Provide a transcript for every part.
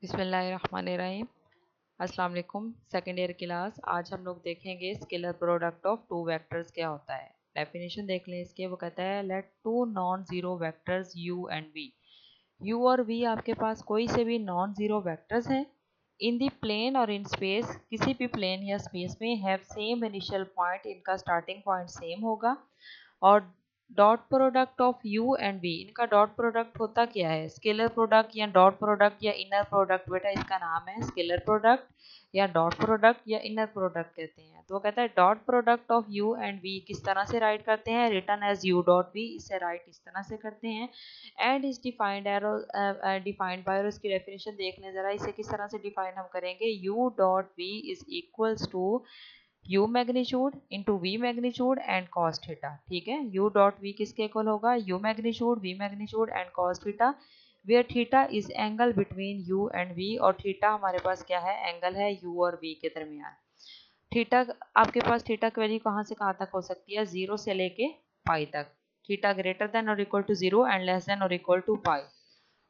बिस्मिल्लाहिर्रहमानिर्रहीम। अस्सलाम वालेकुम। Second year class. आज हम लोग देखेंगे scalar product of two vectors क्या होता है। डेफिनेशन देख लें इसके। वो कहता है let two non zero vectors u and v। u और v आपके पास कोई से भी नॉन जीरो वेक्टर्स हैं इन दी प्लेन और इन स्पेस, किसी भी प्लेन या स्पेस में हैव सेम इनिशियल पॉइंट, इनका स्टार्टिंग पॉइंट सेम होगा। और dot product of u and v, इनका डॉट प्रोडक्ट होता क्या है? स्केलर प्रोडक्ट या डॉट प्रोडक्ट या इनर प्रोडक्ट, बेटा इसका नाम है स्केलर प्रोडक्ट या डॉट प्रोडक्ट या इनर प्रोडक्ट कहते हैं। तो वो कहता है dot product of u and v किस तरह से राइट करते हैं? Return as u dot v, इसे राइट इस तरह से करते हैं। And is defined arrow defined by, और इसकी डेफिनेशन देख लें जरा, इसे किस तरह से डिफाइन हम करेंगे। u dot v is equals to u magnitude into v magnitude and cos theta. ठीक है, u डॉट v किसके इक्वल होगा? u magnitude, v magnitude and cos theta, where theta is angle between u and v। और theta हमारे पास क्या है? Angle है u और v के दरमियान। थीटा आपके पास, थीटा की वैल्यू कहाँ से कहाँ तक हो सकती है? 0 से लेके पाई तक। थीटा ग्रेटर देन और equal to 0 and less than और इक्वल टू पाई।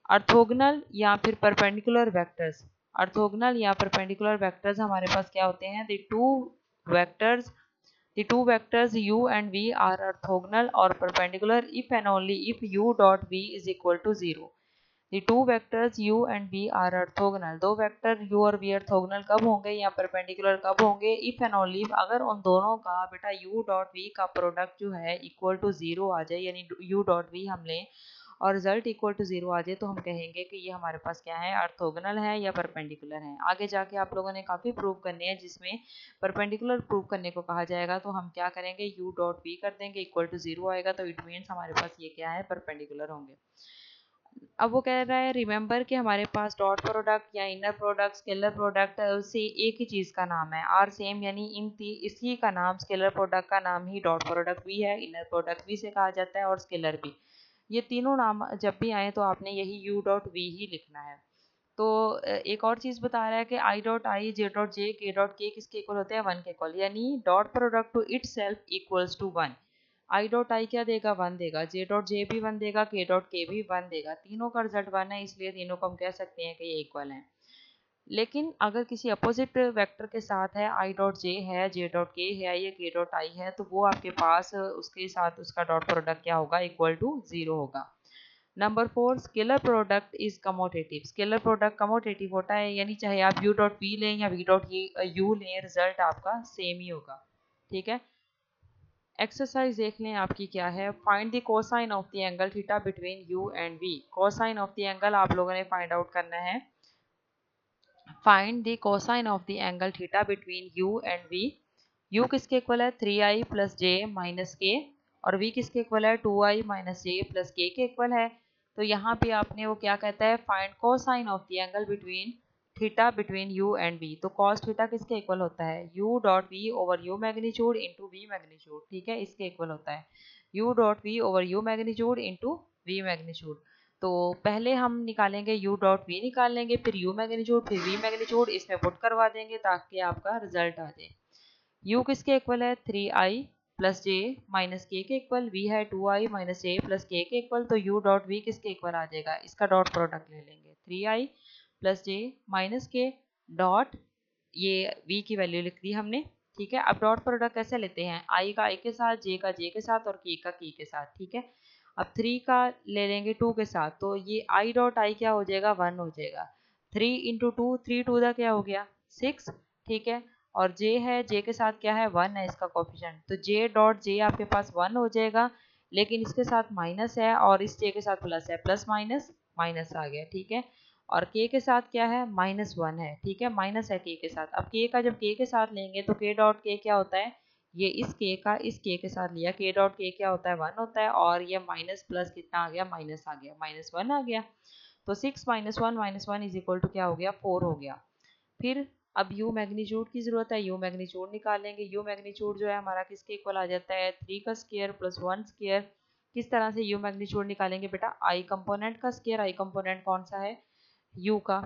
ऑर्थोगोनल या फिर परपेंडिकुलर वेक्टर्स, ऑर्थोगोनल या परपेंडिकुलर वेक्टर्स हमारे पास क्या होते हैं? vectors the two vectors u and v are orthogonal or perpendicular if and only if u dot v is equal to 0। the two vectors u and v are orthogonal, दो vector u और v orthogonal कब होंगे या perpendicular कब होंगे? if and only if, अगर उन दोनों का बेटा u dot v का प्रोडक्ट जो है इक्वल टू 0 आ जाए, यानी u dot v हम लें और रिजल्ट इक्वल टू 0 आ जाए, तो हम कहेंगे कि ये हमारे पास क्या है? ऑर्थोगोनल है या परपेंडिकुलर है। आगे जाके आप लोगों ने काफ़ी प्रूव करने हैं जिसमें परपेंडिकुलर प्रूव करने को कहा जाएगा, तो हम क्या करेंगे? u डॉट v कर देंगे, इक्वल टू 0 आएगा, तो इट मीन्स हमारे पास ये क्या है? परपेंडिकुलर होंगे। अब वो कह रहा है रिमेंबर कि हमारे पास डॉट प्रोडक्ट या इनर प्रोडक्ट, स्केलर प्रोडक्ट से एक ही चीज़ का नाम है, आर सेम, यानी इसी का नाम, स्केलर प्रोडक्ट का नाम ही डॉट प्रोडक्ट भी है, इनर प्रोडक्ट भी से कहा जाता है और स्केलर भी। ये तीनों नाम जब भी आए तो आपने यही u डॉट v ही लिखना है। तो एक और चीज़ बता रहा है कि i dot i, j dot j, k dot k किसके इक्वल होते हैं? 1 के इक्वल, यानी dot product to it self equals to 1। i dot i क्या देगा? 1 देगा। j डॉट j भी 1 देगा, k डॉट k भी 1 देगा। तीनों का रिजल्ट 1 है, इसलिए तीनों को हम कह सकते हैं कि ये इक्वल हैं। लेकिन अगर किसी अपोजिट वेक्टर के साथ है, i डॉट j है, j डॉट k है या k डॉट i है, तो वो आपके पास उसके साथ उसका डॉट प्रोडक्ट क्या होगा? इक्वल टू 0 होगा। Number 4, scalar product is commutative. Scalar product commutative होता है, यानी चाहे आप u डॉट v लें या v डॉट u लें, रिजल्ट आपका सेम ही होगा। ठीक है, एक्सरसाइज देख लें आपकी क्या है। Find the cosine of the angle theta between u and v। Cosine of the angle आप लोगों ने फाइंड आउट करना है। Find the cosine of the angle theta between u and v। u किसके इक्वल है? 3i plus j minus k, और v किसके equal है? 2i माइनस जे प्लस के इक्वल है। तो यहाँ पे आपने वो क्या कहता है? Find cosine of the angle between theta between u and v। तो cos थीटा किसके इक्वल होता है? u dot v over u magnitude into v magnitude. ठीक है, इसके इक्वल होता है u dot v over u magnitude into v magnitude. तो पहले हम निकालेंगे u डॉट v निकाल लेंगे, फिर u मैग्नीट्यूड, फिर v मैग्नीट्यूड, इसमें पुट करवा देंगे ताकि आपका रिजल्ट आ जाए। u किसके इक्वल है? 3i प्लस जे माइनस के इक्वल, v है 2i माइनस जे प्लस के इक्वल, तो u डॉट v किसके इक्वल आ जाएगा? इसका डॉट प्रोडक्ट ले लेंगे, 3i प्लस जे माइनस के डॉट, ये v की वैल्यू लिख दी हमने। ठीक है, अब डॉट प्रोडक्ट कैसे लेते हैं? i का i के साथ, j का j के साथ और k का k के साथ। ठीक है, अब 3 का ले लेंगे 2 के साथ, तो ये i डॉट i क्या हो जाएगा? 1 हो जाएगा। 3 इंटू टू, 3 टू दा क्या हो गया? 6। ठीक है, और j है, j के साथ क्या है? 1 है इसका कोफिशिएंट, तो j डॉट j आपके पास 1 हो जाएगा, लेकिन इसके साथ माइनस है और इस j के साथ प्लस है, प्लस माइनस माइनस आ गया। ठीक है, और k के साथ क्या है? -1 है। ठीक है, माइनस है k के साथ। अब k का जब k के साथ लेंगे तो k डॉट k क्या होता है? ये इस k का इस k के साथ लिया, k डॉट k क्या होता है? 1 होता है, और ये माइनस प्लस कितना आ गया? माइनस आ गया, -1 आ गया। तो 6 minus one is equal to क्या हो गया? 4 हो गया। फिर अब u मैग्नीट्यूड की जरूरत है, u मैग्नीट्यूड निकालेंगे। u मैग्नीट्यूड जो है हमारा किसके इक्वल आ जाता है? 3 का स्क्वायर प्लस 1 स्क्वायर। किस तरह से u मैग्नीट्यूड निकालेंगे बेटा? i कंपोनेंट का स्क्वायर, i कंपोनेंट कौन सा है? u का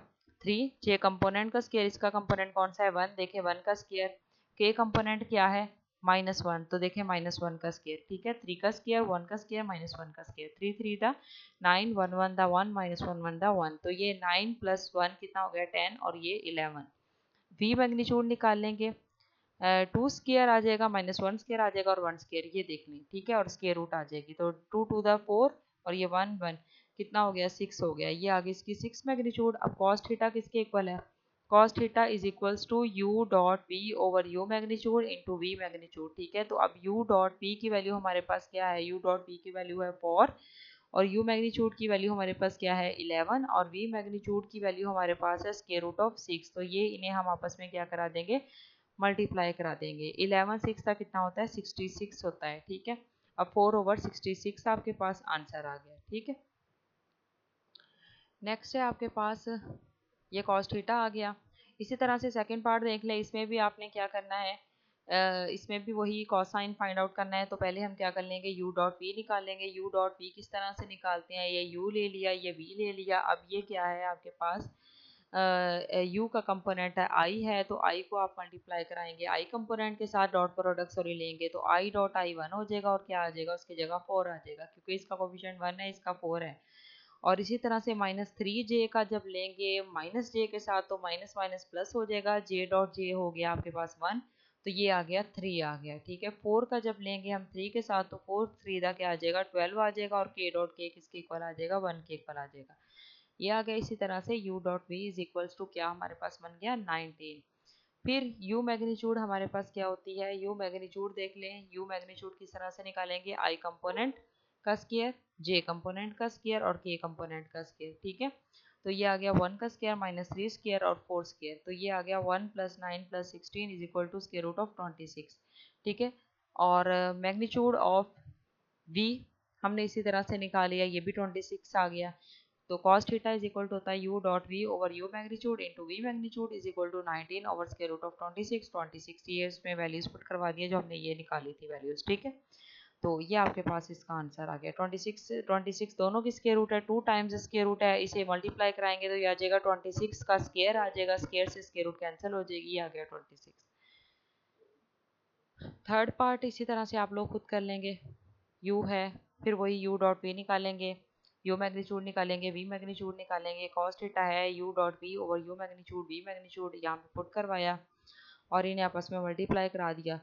3, j कंपोनेंट का स्क्वायर, इसका कंपोनेंट कौन सा है? 1। देखिए 1 का स्क्वायर, k कंपोनेंट क्या है? -1, तो देखें -1 का स्केयर, ठीक है, 3 का स्केयर, 1 का स्केयर, -1 का स्केयर, 3 3 द 9, 1 1 द 1, -1 1 द 1, तो ये 9 + 1 कितना हो गया 10 और ये 11। वी मैग्नीट्यूड निकाल लेंगे, 2 स्केयर आ जाएगा, -1 स्केयर आ जाएगा और 1 स्केयर, ये देख लें, ठीक है, और स्केयर रूट आ जाएगी, तो 2 टू द 4 और ये 1 1 कितना हो गया 6 हो गया, ये आ गई इसकी 6 मैग्नीट्यूड। अब कॉस थीटा किसके इक्वल है, cos theta is equals to u dot v over u magnitude into v magnitude, ठीक है। तो अब यू डॉट वी की वैल्यू हमारे पास क्या है, यू डॉट वी की वैल्यू है 4 और यू मैग्नीट्यूड की वैल्यू हमारे पास क्या है 11 और वी मैग्नीट्यूड की वैल्यू हमारे पास है स्क्वायर रूट ऑफ 6, तो ये इन्हें हम आपस में क्या करा देंगे, मल्टीप्लाई करा देंगे। 11 6 का कितना होता है 66 होता है, ठीक है। अब 4/66 आपके पास आंसर आ गया, ठीक है। नेक्स्ट है आपके पास ये कॉस थीटा आ गया। इसी तरह से सेकंड पार्ट देख लें, इसमें भी आपने क्या करना है, इसमें भी वही कॉसाइन फाइंड आउट करना है। तो पहले हम क्या कर लेंगे, यू डॉट वी निकाल लेंगे। यू डॉट वी किस तरह से निकालते हैं, ये यू ले लिया, ये वी ले लिया। अब ये क्या है आपके पास, यू का कंपोनेंट है आई है, तो आई को आप मल्टीप्लाई कराएंगे आई कंपोनेंट के साथ, डॉट प्रोडक्ट सॉरी लेंगे, तो आई डॉट आई 1 हो जाएगा और क्या आ जाएगा उसकी जगह 4 आ जाएगा, क्योंकि इसका कोफिशिएंट 1 है, इसका 4 है। और इसी तरह से -3j का जब लेंगे माइनस जे के साथ, तो माइनस माइनस प्लस हो जाएगा, जे डॉट जे हो गया आपके पास 1, तो ये आ गया 3 आ गया, ठीक है। 4 का जब लेंगे हम 3 के साथ, तो 4 3 दा क्या आ जाएगा 12 आ जाएगा और k डॉट k किसके इक्वल आ जाएगा 1 के इक्वल आ जाएगा, ये आ गया। इसी तरह से u dot v is equals to क्या हमारे पास बन गया 19। फिर u मैग्नीट्यूड हमारे पास क्या होती है, u मैग्नीट्यूड देख लें, u मैग्नीट्यूड किस तरह से निकालेंगे, i कंपोनेंट का स्क्वायर, j कंपोनेंट का स्क्वायर और k कंपोनेंट का स्क्वायर, ठीक है। तो ये आ गया 1 का स्क्वायर -3 स्क्वायर और 4 स्क्वायर, तो ये आ गया 1 + 9 + 16 is equal to square root of 26, ठीक है। और मैग्नीट्यूड ऑफ v हमने इसी तरह से निकाल लिया, ये भी 26 आ गया। तो cos theta is equal to होता है u dot v over u magnitude into v magnitude is equal to 19 over square root of 26 ये इसमें वैल्यूज पुट करवा दिए जो हमने ये निकाली थी वैल्यूज, ठीक है। तो ये आपके पास इसका आंसर आ गया 26 दोनों की स्क्वायर रूट है, 2 टाइम्स स्क्वायर रूट है, इसे मल्टीप्लाई कराएंगे तो ये आ जाएगा 26 का स्क्वायर आ जाएगा, स्क्वायर से स्क्वायर रूट कैंसिल हो जाएगी, ये आ गया 26। थर्ड पार्ट इसी तरह से आप लोग खुद कर लेंगे, u है, फिर वही u डॉट v निकालेंगे, u मैग्नीट्यूड निकालेंगे, v मैग्नीट्यूड निकालेंगे, cos थीटा है u dot v over u magnitude v magnitude यहाँ पे पुट करवाया और इन्हें आपस में मल्टीप्लाई करा दिया,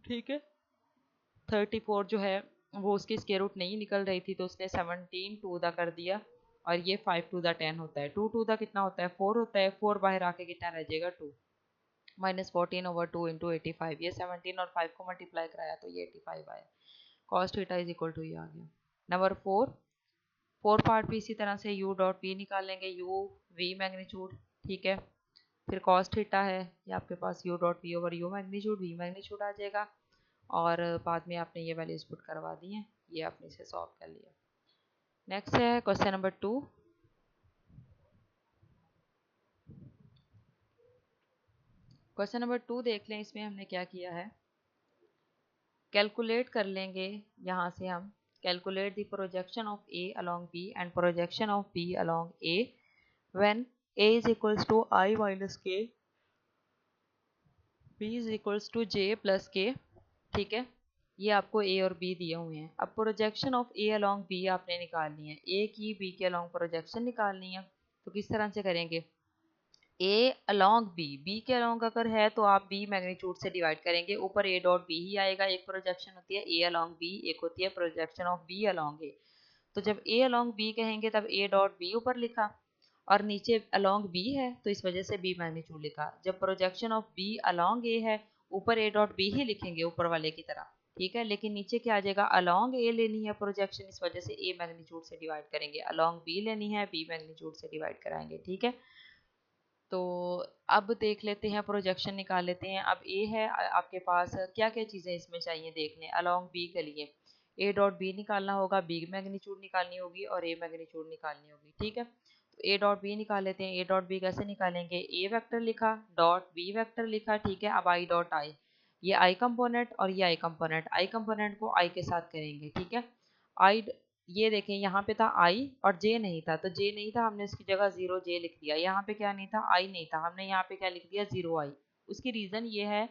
ठीक है। 34 जो है वो उसकी स्क्वायर रूट नहीं निकल रही थी, तो उसने 17 टू द कर दिया और ये 5 टू द 10 होता है, 2 टू द कितना होता है 4 होता है, 4 बाहर आके कितना रह जाएगा 2, -14 ओवर 2 इंटू 85, ये 17 और 5 को मल्टीप्लाई कराया तो ये 85 आया, cos theta is equal to ये आ गया। नंबर 4 पार्ट भी इसी तरह से u डॉट v निकालेंगे, u v मैग्नीट्यूड, ठीक है। फिर cos थीटा है, ये आपके पास u dot v over u magnitude v magnitude आ जाएगा और बाद में आपने ये वैल्यूज पुट करवा दी हैं, ये आपने इसे सॉल्व कर लिया। नेक्स्ट है क्वेश्चन नंबर 2। क्वेश्चन नंबर 2 देख लें, इसमें हमने क्या किया है, कैलकुलेट कर लेंगे, यहाँ से हम calculate the projection of a along b and projection of b along a when a is equals to i minus k, b is equals to j plus k, ठीक है। ये आपको a और b दिए हुए हैं। अब projection of a along b आपने निकालनी है, a की b के along प्रोजेक्शन निकालनी है, तो किस तरह से करेंगे, a along b के along अगर है तो आप b मैग्नीट्यूड से डिवाइड करेंगे, ऊपर a डॉट b ही आएगा, एक प्रोजेक्शन होती है a along b, एक होती है projection of b along a। तो जब a along b कहेंगे तब a डॉट b ऊपर लिखा और नीचे along b है तो इस वजह से b मैग्नीट्यूड लिखा। जब projection of b along a है, ऊपर a डॉट b ही लिखेंगे ऊपर वाले की तरह, ठीक है, लेकिन नीचे क्या आ जाएगा along a लेनी है प्रोजेक्शन, इस वजह से a मैग्नीट्यूड से डिवाइड करेंगे, along b लेनी है b मैग्नीट्यूड से डिवाइड कराएंगे, ठीक है। तो अब देख लेते हैं, प्रोजेक्शन निकाल लेते हैं। अब ए है आपके पास, क्या क्या चीज़ें इसमें चाहिए देख लें। अलॉन्ग बी के लिए ए डॉट बी निकालना होगा, बी मैग्नीट्यूड निकालनी होगी और ए मैग्नीट्यूड निकालनी होगी, ठीक है। तो ए डॉट बी निकाल लेते हैं। ए डॉट बी कैसे निकालेंगे, ए वेक्टर लिखा डॉट बी वेक्टर लिखा, ठीक है। अब आई डॉट आई, ये आई कंपोनेंट और ये आई कंपोनेंट को आई के साथ करेंगे, ठीक है। आई, ये देखें यहाँ पे था आई और जे नहीं था, तो जे नहीं था हमने उसकी जगह 0 जे लिख दिया। यहाँ पे क्या नहीं था, आई नहीं था, हमने यहाँ पे क्या लिख दिया 0 आई। उसकी रीज़न ये है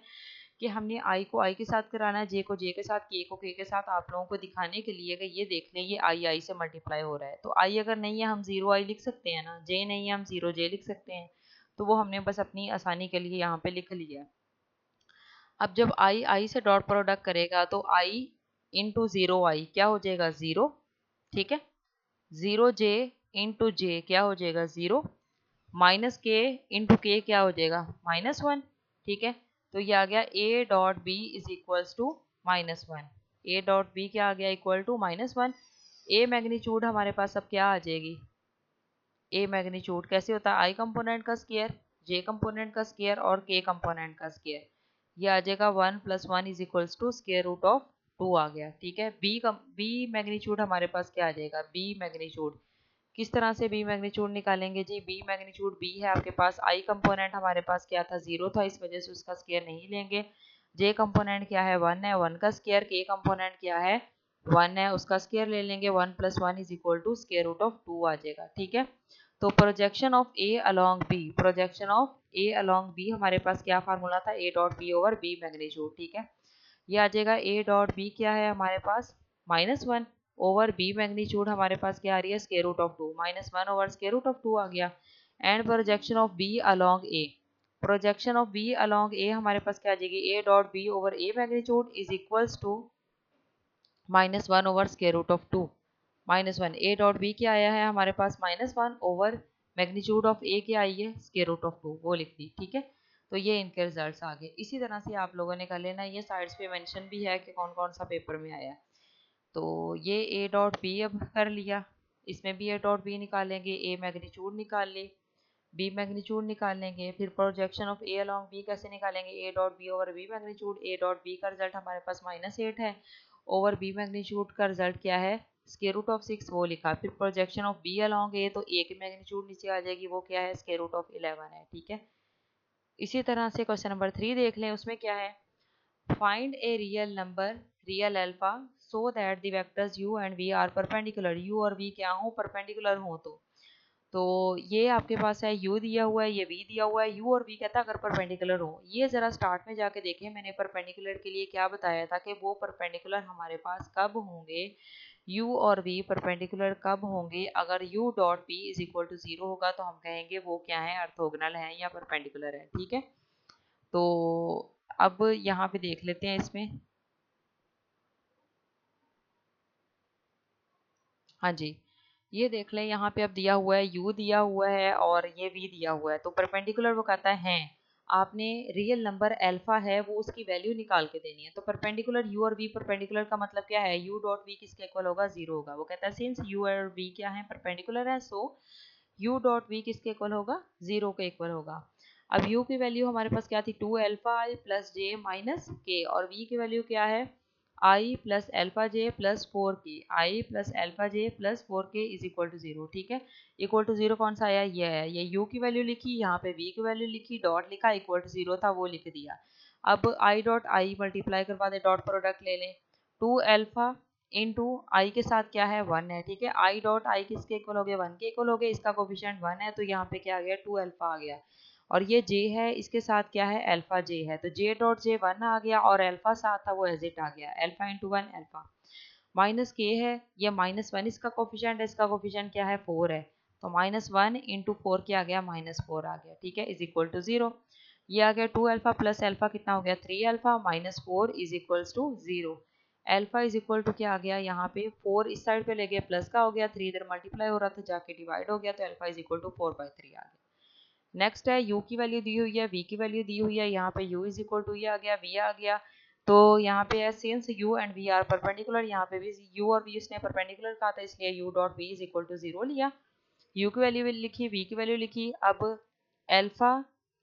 कि हमने आई को आई के साथ कराना है, जे को जे के साथ, के को के साथ, आप लोगों को दिखाने के लिए कि ये देख लें ये आई से मल्टीप्लाई हो रहा है। तो आई अगर नहीं है हम 0 आई लिख सकते हैं ना, जे नहीं है हम 0 जे लिख सकते हैं। तो वो हमने बस अपनी आसानी के लिए यहाँ पे लिख लिया। अब जब आई से डॉट प्रोडक्ट करेगा तो आई इंटू 0 आई क्या हो जाएगा 0, ठीक है। 0 जे इंटू जे क्या हो जाएगा 0, माइनस के इंटू के क्या हो जाएगा -1, ठीक है। तो ये आ गया a dot b is equals to -1। A dot b क्या आ गया इक्वल टू -1। ए मैग्नीट्यूड हमारे पास अब क्या आ जाएगी, ए मैग्नीट्यूड कैसे होता है, आई कंपोनेंट का स्क्वायर, जे कंपोनेंट का स्क्वायर और के कंपोनेंट का स्क्वायर। ये आ जाएगा 1 + 1 is equals to square root of 2 आ गया, ठीक है। बी मैग्नीट्यूड हमारे पास क्या आ जाएगा, बी मैग्नीट्यूड किस तरह से बी मैग्नीट्यूड निकालेंगे जी। बी मैग्नीट्यूड बी है आपके पास, आई कंपोनेंट हमारे पास क्या था 0 था, इस वजह से उसका स्क्वायर नहीं लेंगे। जे कंपोनेंट क्या है 1 है, 1 का स्क्वायर, के कंपोनेंट क्या है 1 है, उसका स्क्वायर ले लेंगे। 1 + 1 is equal to square root of 2 आ जाएगा, ठीक है। तो projection of a along b, projection of a along b हमारे पास क्या फार्मूला था, a dot b over b magnitude, ठीक है। ये आ जाएगा ए डॉट बी क्या है हमारे पास -1 ओवर बी मैग्नीट्यूड हमारे पास क्या आ रही है square root of 2, -1 over square root of 2 आ गया। And projection of b along a, projection of b along a हमारे पास क्या आ जाएगी, a dot b over a magnitude is equals to -1 over square root of 2, -1। A dot b क्या आया है हमारे पास -1 ओवर मैग्नीट्यूड ऑफ ए क्या आई है स्क्वायर रूट ऑफ 2, वो लिख दी, ठीक है। तो ये इनके रिजल्ट्स आ गए। इसी तरह से आप लोगों ने कर लेना, ये साइड्स पे मेंशन भी है कि कौन कौन सा पेपर में आया है। तो ये ए डॉट बी अब कर लिया, इसमें भी ए डॉट बी निकालेंगे, ए मैग्नीट्यूड निकाल ले, बी मैग्नीट्यूड निकालेंगे, फिर projection of a along b कैसे निकालेंगे, a dot b over b magnitude, a dot b का रिजल्ट हमारे पास -8 है, ओवर बी मैग्नीट्यूड का रिजल्ट क्या है स्क्वायर रूट ऑफ 6, वो लिखा। फिर projection of b along a, तो ए की मैग्नीट्यूड नीचे आ जाएगी, वो क्या है स्क्वायर रूट ऑफ 11 है, ठीक है। इसी तरह से क्वेश्चन नंबर 3 देख लें, उसमें क्या है, find a real number real alpha so that the vectors u and v are perpendicular, u और v क्या हो परपेंडिकुलर हो। तो ये आपके पास है u दिया हुआ है, ये v दिया हुआ है, u और v कहता है अगर परपेंडिकुलर हो। ये जरा स्टार्ट में जाके देखें, मैंने परपेंडिकुलर के लिए क्या बताया था कि वो परपेंडिकुलर हमारे पास कब होंगे, u और v परपेंडिकुलर कब होंगे, अगर u dot v is equal to 0 होगा तो हम कहेंगे वो क्या है ऑर्थोगोनल है या परपेंडिकुलर है, ठीक है। तो अब यहाँ पे देख लेते हैं इसमें, हाँ जी ये देख लें यहाँ पे अब दिया हुआ है u दिया हुआ है और ये v दिया हुआ है। तो परपेंडिकुलर वो कहता है आपने रियल नंबर अल्फा है वो उसकी वैल्यू निकाल के देनी है। तो परपेंडिकुलर u और v, परपेंडिकुलर का मतलब क्या है, u डॉट v किसके इक्वल होगा 0 होगा। वो कहता है सिंस u और v क्या है परपेंडिकुलर है, सो u डॉट v किसके इक्वल होगा 0 के इक्वल होगा। अब u की वैल्यू हमारे पास क्या थी 2 alpha i plus j minus k, और v की वैल्यू क्या है i plus alpha j plus 4k, i plus alpha j plus 4k is equal to 0, ठीक है। इक्वल टू 0 कौन सा आया, ये है, ये u की वैल्यू लिखी, यहाँ पे v की वैल्यू लिखी, डॉट लिखा, इक्वल टू 0 था वो लिख दिया। अब i डॉट आई मल्टीप्लाई करवा दे, डॉट प्रोडक्ट ले लें, 2 अल्फा इंटू आई के साथ क्या है 1 है, ठीक है। आई डॉट आई किसके इक्वल हो गया 1 के इक्वल हो गए, इसका कोफिशिएंट 1 है तो यहाँ पे क्या आ गया 2 अल्फा आ गया। और ये j है, इसके साथ क्या है अल्फा j है, तो j डॉट j 1 आ गया और अल्फा साथ था वो एजिट आ गया, alpha into 1 alpha. Minus k है, ये -1 इसका कोफिशिएंट है, इसका कोफिशिएंट क्या है 4 है, तो -1 इंटू 4 क्या आ गया -4 आ गया, ठीक है, इज इक्वल टू 0। ये आ गया 2 अल्फा प्लस अल्फा कितना हो गया 3 alpha -4 is equals to 0। Alpha is equal to क्या आ गया यहाँ पे 4 इस साइड पे ले गए प्लस का हो गया, 3 इधर मल्टीप्लाई हो रहा था जाके डिवाइड हो गया, तो अल्फा इज इक्वल टू 4/3 आ गया। नेक्स्ट है u की वैल्यू दी हुई है, v की वैल्यू दी हुई है, यहाँ पे u इज इक्वल टू ये आ गया v आ गया। तो यहाँ पे है since u and v are perpendicular, यहाँ पे भी u और v इसने परपेंडिकुलर कहा था इसलिए u dot v is equal to 0 लिया, u की वैल्यू लिखी, v की वैल्यू लिखी। अब अल्फा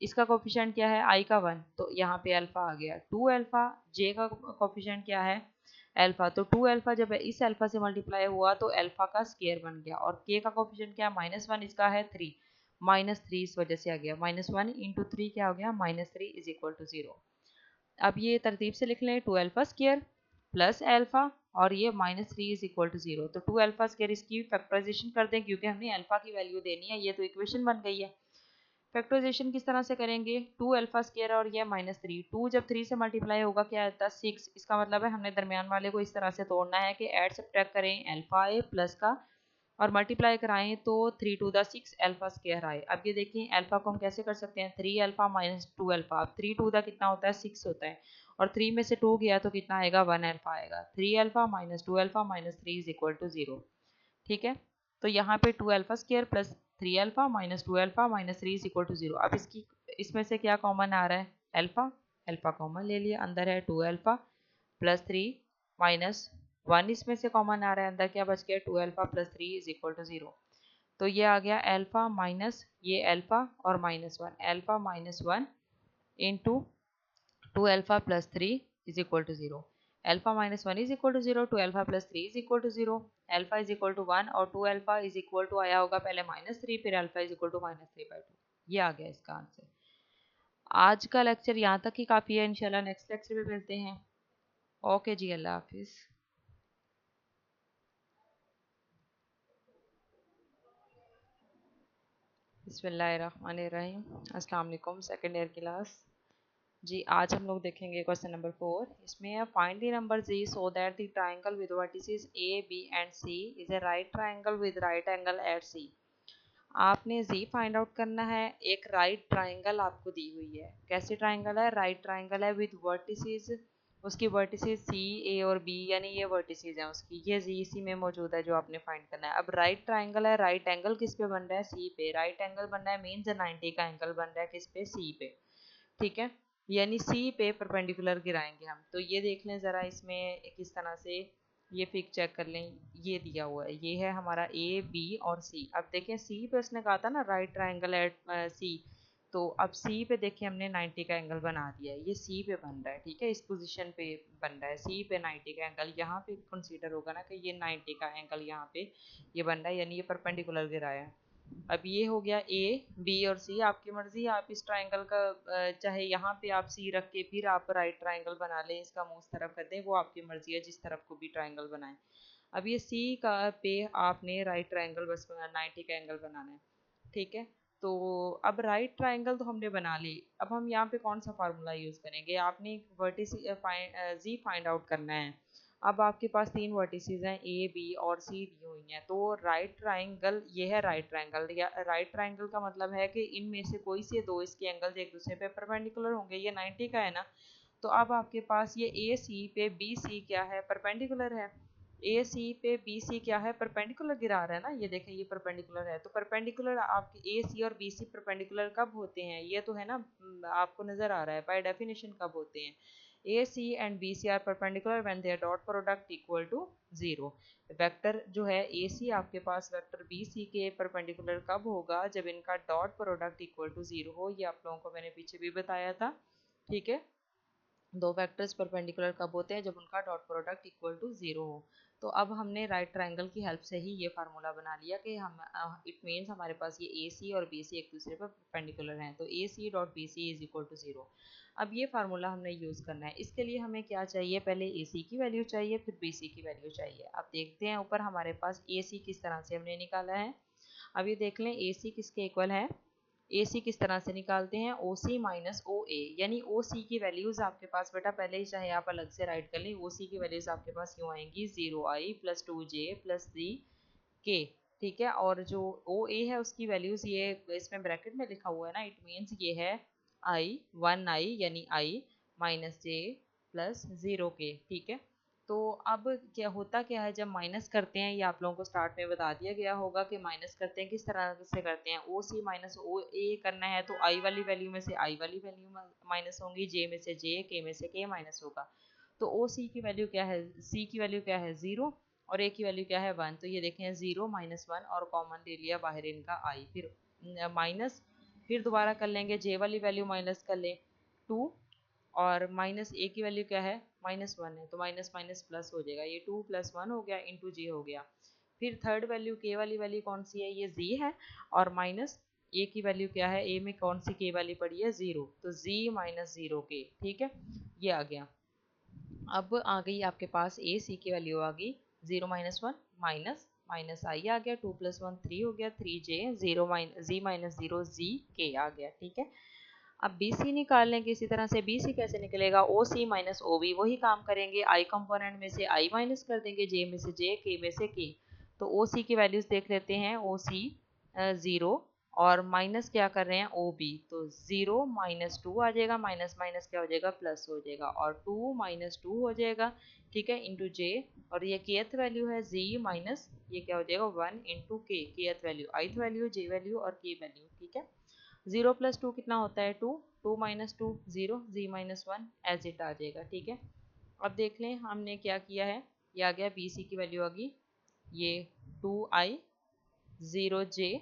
इसका कोफिशिएंट क्या है i का 1, तो यहाँ पे अल्फा आ गया। 2 अल्फा j का कोफिशिएंट क्या है अल्फा, तो 2 अल्फा जब इस अल्फा से मल्टीप्लाई हुआ तो अल्फा का स्क्वायर बन गया, और k का कोफिशिएंट क्या है -1 इसका है 3, -3 इस वजह से आ गया, -1 इंटू 3 क्या हो गया -3 इज इक्वल टू 0। अब ये तरतीब से लिख लें 2 अल्फा स्क्वायर प्लस अल्फा और ये -3 इज इक्वल टू 0। तो 2 अल्फा स्क्वायर इसकी फैक्टराइजेशन कर दें क्योंकि हमने अल्फा की वैल्यू देनी है, ये तो इक्वेशन बन गई है। फैक्टराइजेशन किस तरह से करेंगे, 2 अल्फा स्क्वायर और ये -3, 2 जब 3 से मल्टीप्लाई होगा क्या आता है 6, इसका मतलब है हमने दरमियान वाले को इस तरह से तोड़ना है कि ऐड सब्ट्रैक्ट करें अल्फा आए प्लस का और मल्टीप्लाई कराएं तो 3 टू द 6 अल्फा स्क्वायर आए। अब ये देखिए अल्फा को हम कैसे कर सकते हैं, 3 अल्फा माइनस 2 अल्फा, अब 3 टू द कितना होता है 6 होता है और 3 में से 2 गया तो कितना आएगा 1 अल्फा आएगा, 3 alpha minus 2 alpha minus 3 is equal to 0। ठीक है, तो यहाँ पे 2 alpha square plus 3 alpha minus 2 alpha minus 3 is equal to 0। अब इसकी इसमें से क्या कॉमन आ रहा है, अल्फा, अल्फा कॉमन ले लिया, अंदर है 2 अल्फा प्लस 3 माइनस 1 इसमें से कॉमन आ रहा है, अंदर क्या बच गया 2 alpha plus 3 is equal to 0। तो ये आ गया अल्फा माइनस ये अल्फा और -1, alpha -1 into 2 alpha plus 3 is equal to 0। Alpha -1 is equal to 0, 2 alpha plus 3 is equal to 0, alpha is equal to 1 और 2 अल्फा इज इक्वल टू आया होगा पहले -3 फिर अल्फा इज इक्वल टू -3/2। ये आ गया इसका आंसर। आज का लेक्चर यहाँ तक ही काफ़ी है, इंशाल्लाह नेक्स्ट लेक्चर में मिलते हैं। ओके जी, अल्लाह हाफिज़। बिस्मिल्लाहिर्रहमानिर्रहीम, अस्सलाम वालेकुम, सेकेंड ईयर क्लास। जी आज हम लोग देखेंगे क्वेश्चन नंबर 4। इसमें है find the number g so that the triangle with vertices A B and C is a right triangle with right angle at C. आपने जी फाइंड आउट करना है, एक राइट ट्राइंगल आपको दी हुई है। कैसे ट्राइंगल है, राइट ट्राइंगल है विद वर्टिसेस, उसकी वर्टिसेस सी ए और बी यानी ये वर्टिसेस हैं उसकी, ये जी इसी में मौजूद है जो आपने फाइंड करना है। अब राइट ट्राइंगल है, राइट एंगल किस पे बन रहा है, सी पे। राइट एंगल बन रहा है मीन्स 90 का एंगल बन रहा है किस पे, सी पे। ठीक है, यानी सी पे परपेंडिकुलर गिराएंगे हम। तो ये देख लें ज़रा, इसमें किस तरह से ये पिक चेक कर लें, ये दिया हुआ है, ये है हमारा ए बी और सी। अब देखें सी पे उसने कहा था ना राइट ट्राइंगल एट सी, तो अब सी पे देखिए हमने 90 का एंगल बना दिया है, ये सी पे बन रहा है। ठीक है, इस पोजीशन पे बन रहा है सी पे 90 का एंगल, यहाँ पे कंसीडर होगा ना कि ये 90 का एंगल यहाँ पे ये बन रहा है, यानी ये परपेंडिकुलर गिराया है। अब ये हो गया ए बी और सी, आपकी मर्जी, आप इस ट्राइंगल का चाहे यहाँ पे आप सी रख के फिर आप राइट ट्राइंगल बना लें, इसका मुंह उस तरफ कर दें, वो आपकी मर्जी है जिस तरफ को भी ट्राइंगल बनाएं। अब ये सी का पे आपने राइट ट्राइंगल बस 90 का एंगल बनाना है। ठीक है, तो अब राइट ट्राइंगल तो हमने बना ली, अब हम यहाँ पे कौन सा फार्मूला यूज़ करेंगे, आपने वर्टिस जी फाइंड आउट करना है। अब आपके पास 3 वर्टिसेस हैं ए बी और सी दी हुई हैं, तो राइट ट्राइंगल ये है राइट ट्राइंगल, या राइट ट्राइंगल का मतलब है कि इनमें से कोई से दो इसके एंगल्स एक दूसरे पे परपेंडिकुलर होंगे, ये 90 का है ना। तो अब आपके पास ये ए सी पे बी सी क्या है, परपेंडिकुलर है। ए सी पे बी सी क्या है, परपेंडिकुलर गिरा रहा है ना, ये देखें ये परपेंडिकुलर है। तो परपेंडिकुलर आपके ए सी और बी सी परपेंडिकुलर कब होते हैं, ये तो है ना, आपको नजर आ रहा है बाय डेफिनेशन कब होते हैं। A C and B C are perpendicular when their dot product equal to 0। Vector जो है ए सी आपके पास वेक्टर बी सी के परपेंडिकुलर कब होगा, जब इनका डॉट प्रोडक्ट इक्वल टू 0 हो। ये आप लोगों को मैंने पीछे भी बताया था। ठीक है, दो वेक्टर्स परपेंडिकुलर कब होते हैं, जब उनका डॉट प्रोडक्ट इक्वल टू 0 हो। तो अब हमने राइट ट्राइंगल की हेल्प से ही ये फार्मूला बना लिया कि हम इट मीन्स हमारे पास ये ए सी और बी सी एक दूसरे पर परपेंडिकुलर हैं, तो A C dot B C is equal to 0। अब ये फार्मूला हमने यूज़ करना है, इसके लिए हमें क्या चाहिए, पहले ए सी की वैल्यू चाहिए फिर बी सी की वैल्यू चाहिए। अब देखते हैं ऊपर हमारे पास ए सी किस तरह से हमने निकाला है। अब ये देख लें ए सी किसके इक्वल है, ए सी किस तरह से निकालते हैं, ओ सी माइनस ओ ए, यानी ओ सी की वैल्यूज आपके पास बेटा पहले ही चाहे आप अलग से राइट कर लें, ओ सी की वैल्यूज आपके पास यूँ आएंगी 0i plus 2j plus 3k। ठीक है, और जो ओ ए है उसकी वैल्यूज ये इसमें ब्रैकेट में लिखा हुआ है ना, इट मीन्स ये है आई 1i यानी i minus J plus 0k। ठीक है, तो अब क्या होता क्या है, जब माइनस करते हैं, ये आप लोगों को स्टार्ट में बता दिया गया होगा कि माइनस करते हैं किस तरह से करते हैं, ओ सी माइनस ओ ए करना है तो आई वाली वैल्यू में से आई वाली वैल्यू माइनस होंगी, जे में से जे, के में से के माइनस होगा। तो ओ सी की वैल्यू क्या है, सी की वैल्यू क्या है 0 और ए की वैल्यू क्या है 1। तो ये देखें 0 -1 और कॉमन ले लिया बाहर इनका आई, फिर माइनस, फिर दोबारा कर लेंगे, जे वाली वैल्यू माइनस कर लें 2 और माइनस ए की वैल्यू क्या है -1 है, तो माइनस माइनस प्लस हो जाएगा, ये 2 + 1 हो गया इंटू जी हो गया। फिर थर्ड वैल्यू के वाली वैल्यू कौन सी है, ये जी है, और माइनस ए की वैल्यू क्या है, ए में कौन सी के वाली पड़ी है 0, तो जी माइनस 0 के। ठीक है, ये आ गया। अब आ गई आपके पास ए सी की वैल्यू आ गई 0 -1 माइनस माइनस आई आ गया, 2 + 1 3 हो गया, 3j, 0 z minus 0 z k आ गया, ठीक है। अब BC निकाल लेंगे इसी तरह से। BC कैसे निकलेगा, OC माइनस OB, वही काम करेंगे, I कंपोनेंट में से I माइनस कर देंगे, J में से J, K में से K। तो OC की वैल्यूज देख लेते हैं, OC 0 और माइनस क्या कर रहे हैं OB, तो 0 माइनस 2 आ जाएगा, माइनस माइनस क्या हो जाएगा प्लस हो जाएगा, और 2 माइनस 2 हो जाएगा, ठीक है, इंटू J, और ये kth वैल्यू है Z माइनस ये क्या हो जाएगा 1 into K, kth value, ith value, J value और K वैल्यू, ठीक है। 0 + 2 कितना होता है 2, 2 minus 2 0, Z minus 1 as it आ जाएगा, ठीक है। अब देख लें हमने क्या किया है, ये आ गया BC की वैल्यू आ गई, ये 2I 0j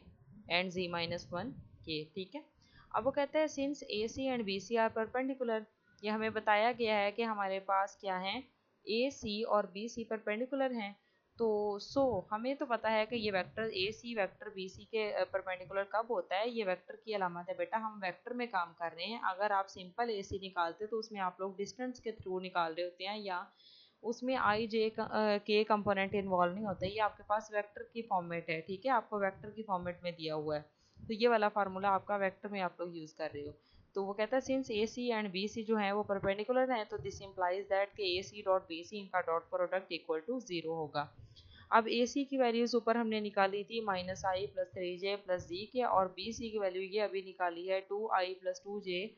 and Z minus 1 K, ठीक है। अब वो कहता है since AC and BC are perpendicular, ये हमें बताया गया है कि हमारे पास क्या है, AC और BC परपेंडिकुलर हैं। तो हमें तो पता है कि ये वेक्टर AC वेक्टर BC के परपेंडिकुलर कब होता है, ये वेक्टर की अलामत है बेटा, हम वेक्टर में काम कर रहे हैं। अगर आप सिंपल AC निकालते तो उसमें आप लोग डिस्टेंस के थ्रू निकाल रहे होते हैं, या उसमें I J K component involve नहीं होता, ये आपके पास वेक्टर की फॉर्मेट है, ठीक है, आपको वेक्टर की फॉर्मेट में दिया हुआ है, तो ये वाला फार्मूला आपका वेक्टर में आप लोग यूज़ कर रहे हो। तो वो कहता है सिंस AC एंड BC जो है वो परपेंडिकुलर है, तो दिस इम्प्लाइज दैट कि AC डॉट BC इनका डॉट प्रोडक्ट इक्वल टू 0 होगा। अब AC की वैल्यूज ऊपर हमने निकाली थी माइनस आई प्लस 3j प्लस जी के, और BC की वैल्यू ये अभी निकाली है 2I plus 2j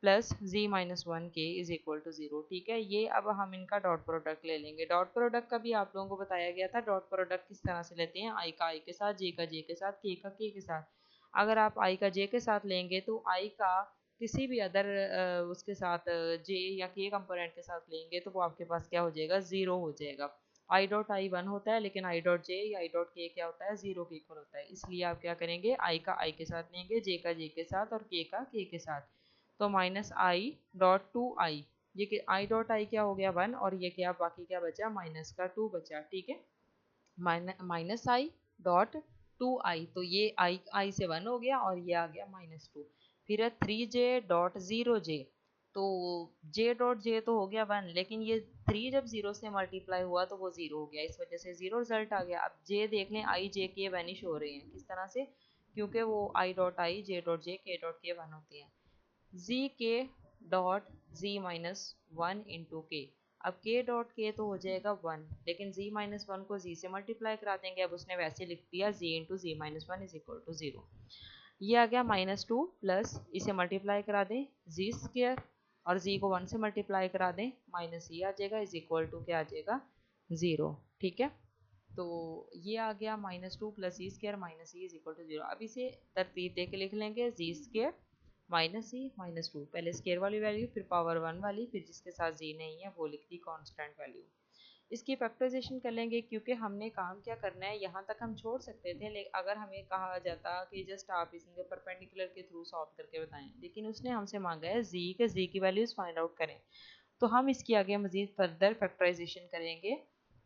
plus Z minus 1 के इज इक्वल टू 0, ठीक है। ये अब हम इनका डॉट प्रोडक्ट ले लेंगे। डॉट प्रोडक्ट का भी आप लोगों को बताया गया था, डॉट प्रोडक्ट किस तरह से लेते हैं, I का I के साथ, J का J के साथ, K का K के साथ। अगर आप I का J के साथ लेंगे तो I का किसी भी अदर उसके साथ J या K कंपोनेंट के साथ लेंगे तो वो आपके पास क्या हो जाएगा, 0 हो जाएगा। I डॉट I 1 होता है, लेकिन I डॉट J या I डॉट K क्या होता है, 0 के इक्वल होता है। इसलिए आप क्या करेंगे, I का I के साथ लेंगे, J का J के साथ और K का K के साथ। तो माइनस आई डॉट 2I, ये आई डॉट आई क्या हो गया 1, और ये क्या बाकी क्या बचा, माइनस का 2 बचा, ठीक है। माइनस आई डॉट 2I, तो ये आई से 1 हो गया और ये आ गया माइनस 2। फिर है 3j डॉट 0j, तो j डॉट j तो हो गया 1, लेकिन ये 3 जब 0 से मल्टीप्लाई हुआ तो वो 0 हो गया, इस वजह से 0 रिजल्ट आ गया। अब j देख लें, I j k वैनिश हो रहे हैं, किस तरह से, क्योंकि वो I dot I, j dot j, k dot k 1 होती हैं। z k dot z minus 1 into के, अब k डॉट k तो हो जाएगा 1, लेकिन z माइनस 1 को z से मल्टीप्लाई करा देंगे, अब उसने वैसे लिख दिया z into z minus 1 is equal to 0। ये आ गया माइनस 2 प्लस इसे मल्टीप्लाई करा दें z स्क्र, और z को 1 से मल्टीप्लाई करा दें, माइनस ये आ जाएगा इज इक्वल टू क्या आ जाएगा 0, ठीक है। तो ये आ गया minus 2 plus e square minus e is equal to 0। अब इसे तरतीब दे के लिख लेंगे, z square minus e minus 2, पहले स्केयर वाली वैल्यू फिर पावर 1 वाली, फिर जिसके साथ जी नहीं है वो लिख दी कांस्टेंट वैल्यू। इसकी फैक्टराइजेशन कर लेंगे, क्योंकि हमने काम क्या करना है, यहाँ तक हम छोड़ सकते थे, लेकिन अगर हमें कहा जाता कि जस्ट आप इसके परपेंडिकुलर के थ्रू सॉल्व करके बताएं, लेकिन उसने हमसे मांगा है जी की वैल्यूज फाइंड आउट करें, तो हम इसकी आगे मजीद फर्दर फैक्टराइजेशन करेंगे,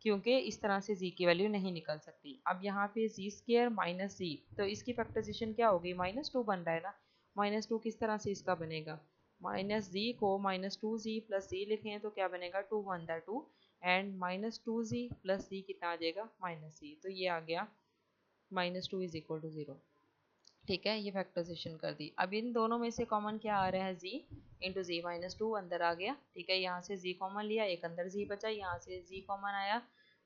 क्योंकि इस तरह से जी की वैल्यू नहीं निकल सकती। अब यहाँ पे जी स्क्र माइनस जी, तो इसकी फैक्टराइजेशन क्या होगी, माइनस 2 बन रहा है ना, माइनस 2 किस तरह से इसका बनेगा, माइनस जी को माइनस 2z प्लस जी लिखें तो क्या बनेगा 2 1 2, एंड माइनस 2z प्लस जी कितना आ जाएगा माइनस जी, तो ये आ गया माइनस 2 इज इक्वल टू 0, ठीक है। ये फैक्टराइजेशन कर दी। अब इन दोनों में से कॉमन क्या आ रहा है, z इंटू जी माइनस 2 अंदर आ गया, ठीक है, यहाँ से z कॉमन लिया, एक अंदर z बचा, यहाँ से z कॉमन आया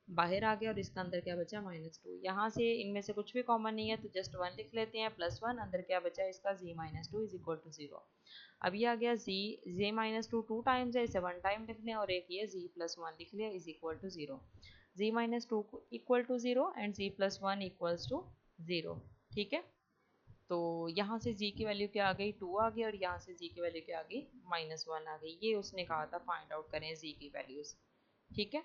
बाहर आ गया, और इसका अंदर क्या बचा माइनस 2, यहाँ से इनमें से कुछ भी कॉमन नहीं है तो जस्ट 1 लिख लेते हैं, प्लस 1 अंदर क्या बचा इसका z minus 2 is equal to 0। अब ये आ गया z माइनस 2 2 टाइम्स है, इसे 1 टाइम लिख लें, और एक ये z प्लस 1 लिख लिया is equal to 0। z minus 2 equal to 0 and z plus 1 equals to 0, ठीक है। तो यहाँ से z की वैल्यू क्या आ गई 2 आ गई, और यहाँ से z की वैल्यू क्या आ गई माइनस 1 आ गई, ये उसने कहा था फाइंड आउट करें z की वैल्यूज, ठीक है।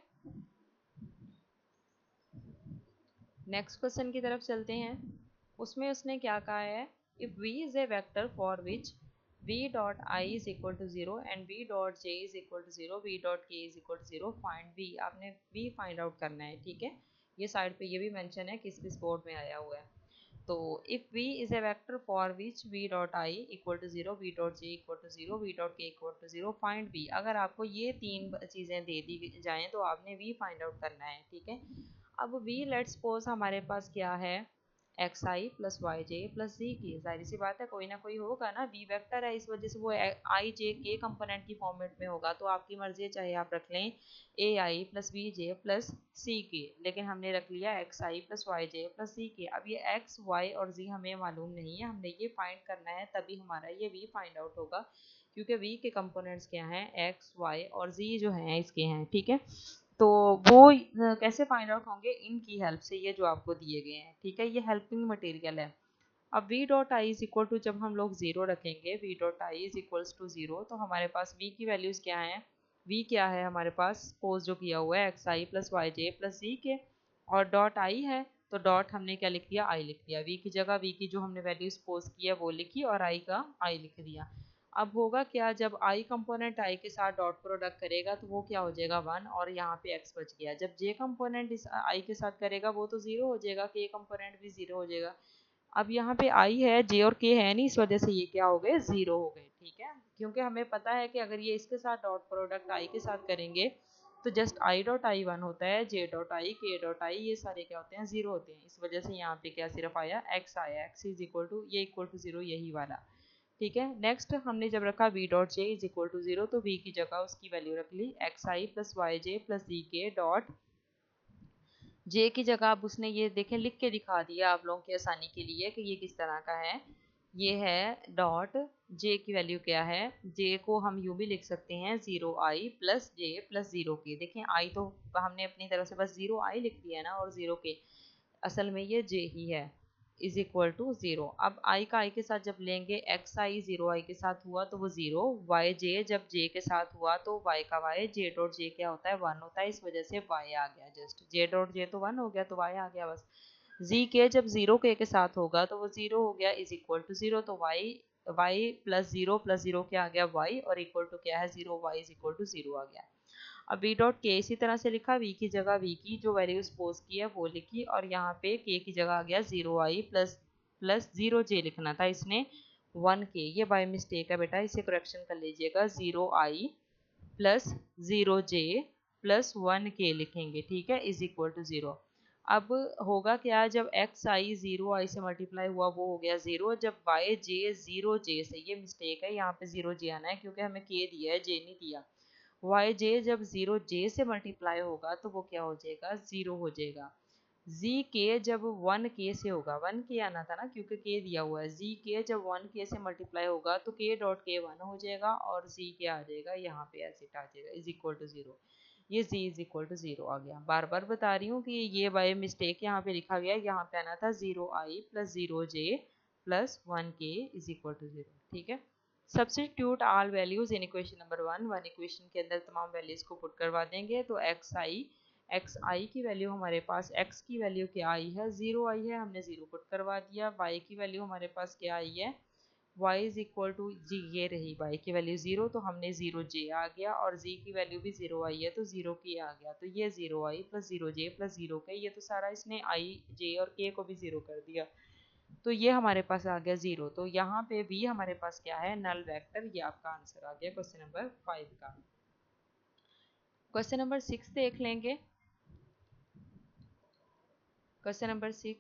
नेक्स्ट क्वेश्चन की तरफ चलते हैं। उसमें उसने क्या कहा है, if v is a vector for which v dot i is equal to 0 and v dot j is equal to 0, v dot k is equal to 0, find v, आपने v फाइंड आउट करना है, ठीक है। ये side पे ये भी mention है किस किस बोर्ड में आया हुआ है। तो if v is a vector for which v dot i equal to 0, v dot j equal to 0, v dot k equal to 0, find v। अगर आपको ये तीन चीज़ें दे दी जाएं तो आपने v फाइंड आउट करना है, ठीक है। अब वी लेट सपोज हमारे पास क्या है, x i plus y j plus जी की, जाहिर सी बात है कोई ना कोई होगा ना, वी वेक्टर है इस वजह से वो आई जे के कंपोनेंट की फॉर्मेट में होगा, तो आपकी मर्जी है चाहे आप रख लें ए आई प्लस वी जे प्लस सी के, लेकिन हमने रख लिया x i plus y j plus सी के। अब ये एक्स वाई और जी हमें मालूम नहीं है, हमने ये फाइंड करना है, तभी हमारा ये वी फाइंड आउट होगा, क्योंकि वी के कंपोनेंट्स क्या हैं, एक्स वाई और जी जो हैं इसके हैं, ठीक है। तो वो कैसे फाइंड आउट होंगे, इनकी हेल्प से, ये जो आपको दिए गए हैं, ठीक है, ये हेल्पिंग मटेरियल है। अब v dot i is equal to, जब हम लोग जीरो रखेंगे, v dot i is equals to zero, तो हमारे पास v की वैल्यूज क्या है, v क्या है हमारे पास, सपोज जो किया हुआ है x i plus y j plus z के, और डॉट आई है, तो डॉट हमने क्या लिख दिया, आई लिख दिया, v की जगह v की जो हमने वैल्यू सपोज की है वो लिखी, और i का i लिख दिया। अब होगा क्या, जब i कंपोनेंट i के साथ डॉट प्रोडक्ट करेगा तो वो क्या हो जाएगा 1, और यहाँ पे x बच गया। जब j कंपोनेंट इस i के साथ करेगा वो तो 0 हो जाएगा, k कंपोनेंट भी 0 हो जाएगा। अब यहाँ पे i है, j और k है नहीं, इस वजह से ये क्या हो गए, 0 हो गए, ठीक है, क्योंकि हमें पता है कि अगर ये इसके साथ डॉट प्रोडक्ट i के साथ करेंगे तो जस्ट i डॉट आई 1 होता है, j dot I, k dot I, ये सारे क्या होते हैं, 0 होते हैं, इस वजह से यहाँ पे क्या सिर्फ आया x आया, x इज इक्वल टू, ये इक्वल टू 0 यही वाला, ठीक है। नेक्स्ट हमने जब रखा v dot j is equal to 0, तो v की जगह उसकी वैल्यू रख ली x i plus y j plus z k dot जे की जगह, अब उसने ये देखें लिख के दिखा दिया आप लोगों की आसानी के लिए कि ये किस तरह का है, ये है डॉट जे की वैल्यू क्या है, जे को हम यूं भी लिख सकते हैं 0i प्लस जे प्लस 0 के, देखें आई तो हमने अपनी तरफ से बस 0i लिख दिया ना, और 0 के, असल में ये जे ही है, इज इक्वल टू 0। अब i का i के साथ जब लेंगे, एक्स आई 0i के साथ हुआ तो वो 0, वाई जे जब j के साथ हुआ तो y का y, j डॉट j क्या होता है 1 होता है, इस वजह से y आ गया, जस्ट j डॉट j तो 1 हो गया तो y आ गया बस। z के जब 0 के साथ होगा तो वो 0 हो गया, इज इक्वल टू 0, तो y प्लस जीरो क्या आ गया y, और इक्वल टू क्या है 0, y इज इक्वल टू 0 आ गया। अब v डॉट के इसी तरह से लिखा, v की जगह v की जो वैल्यू सपोज की है वो लिखी, और यहाँ पे k की जगह आ गया 0i प्लस प्लस 0j लिखना था इसने 1k, ये बाय मिस्टेक है बेटा, इसे करेक्शन कर लीजिएगा, 0i plus 0j plus 1k लिखेंगे, ठीक है, इज इक्वल टू 0। अब होगा क्या, जब एक्स आई 0i से मल्टीप्लाई हुआ वो हो गया 0, जब वाई जे 0j से, ये मिस्टेक है, यहाँ पे 0j आना है क्योंकि हमें k दिया है j नहीं दिया, वाई जे जब 0j से मल्टीप्लाई होगा तो वो क्या हो जाएगा, 0 हो जाएगा। जी के जब 1k से होगा, 1k आना था ना क्योंकि k दिया हुआ है, जी के जब 1k से मल्टीप्लाई होगा तो k डॉट k 1 हो जाएगा, और जी के आ जाएगा यहाँ पे ऐसे आ जाएगा, इज इक्वल टू 0, ये z इज इक्वल टू 0 आ गया। बार बार बता रही हूँ कि ये बाय मिस्टेक यहाँ पे लिखा गया, यहाँ पे आना था 0i plus 0j plus 1k is equal to 0, ठीक है। Substitute all values in equation number 1 equation के अंदर तमाम वैल्यूज को पुट करवा देंगे, तो एक्स आई की वैल्यू हमारे पास, एक्स की वैल्यू क्या आई है, 0 आई है, हमने 0 पुट करवा दिया, वाई की वैल्यू हमारे पास क्या आई है, y इज इक्वल टू जी, ये रही y की वैल्यू 0, तो हमने 0j आ गया, और z की वैल्यू भी 0 आई है तो 0k आ गया, तो ये 0i plus 0j plus 0k, ये तो सारा इसने i j और k को भी 0 कर दिया, तो ये हमारे पास आ गया 0, तो यहाँ पे भी हमारे पास क्या है, नल वेक्टर, ये आपका आंसर आ गया क्वेश्चन नंबर 5 का। क्वेश्चन नंबर 6 देख लेंगे। क्वेश्चन नंबर 6,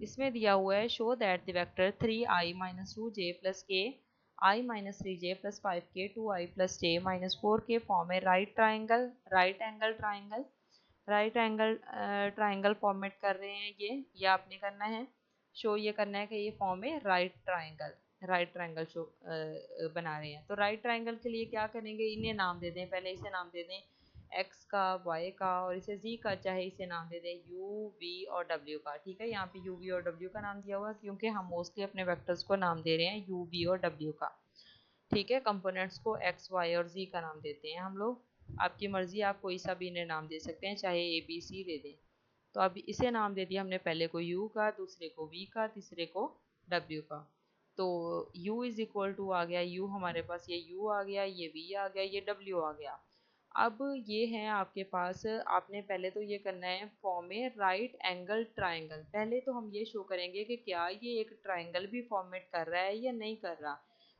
इसमें दिया हुआ है, show that the vector 3i minus 2j plus k i minus 3j plus 5k 2i plus j minus 4k form है right triangle, right angle triangle format कर रहे हैं, ये आपने करना है, शो ये करना है कि ये फॉर्म है राइट ट्राइंगल शो बना रहे हैं। तो राइट ट्राइंगल के लिए क्या करेंगे, इन्हें नाम दे दें, पहले इसे नाम दे दें x का, y का, और इसे z का, चाहे इसे नाम दे दें u v और w का, ठीक है। यहाँ पे u v और w का नाम दिया हुआ है क्योंकि हम मोस्टली अपने वेक्टर्स को नाम दे रहे हैं u v और w का, ठीक है। कंपोनेंट्स को x y और z का नाम देते हैं हम लोग, आपकी मर्जी, आप कोई सा भी इन्हें नाम दे सकते हैं, चाहे a b c दे दें। तो अब इसे नाम दे दिया हमने, पहले को u का, दूसरे को v का, तीसरे को w का। तो u इज इक्वल टू आ गया, u हमारे पास ये u आ गया, ये v आ गया, ये w आ गया। अब ये है आपके पास, आपने पहले तो ये करना है फॉर्म ए राइट एंगल ट्राइंगल, पहले तो हम ये शो करेंगे कि क्या ये एक ट्राइंगल भी फॉर्मेट कर रहा है या नहीं कर रहा,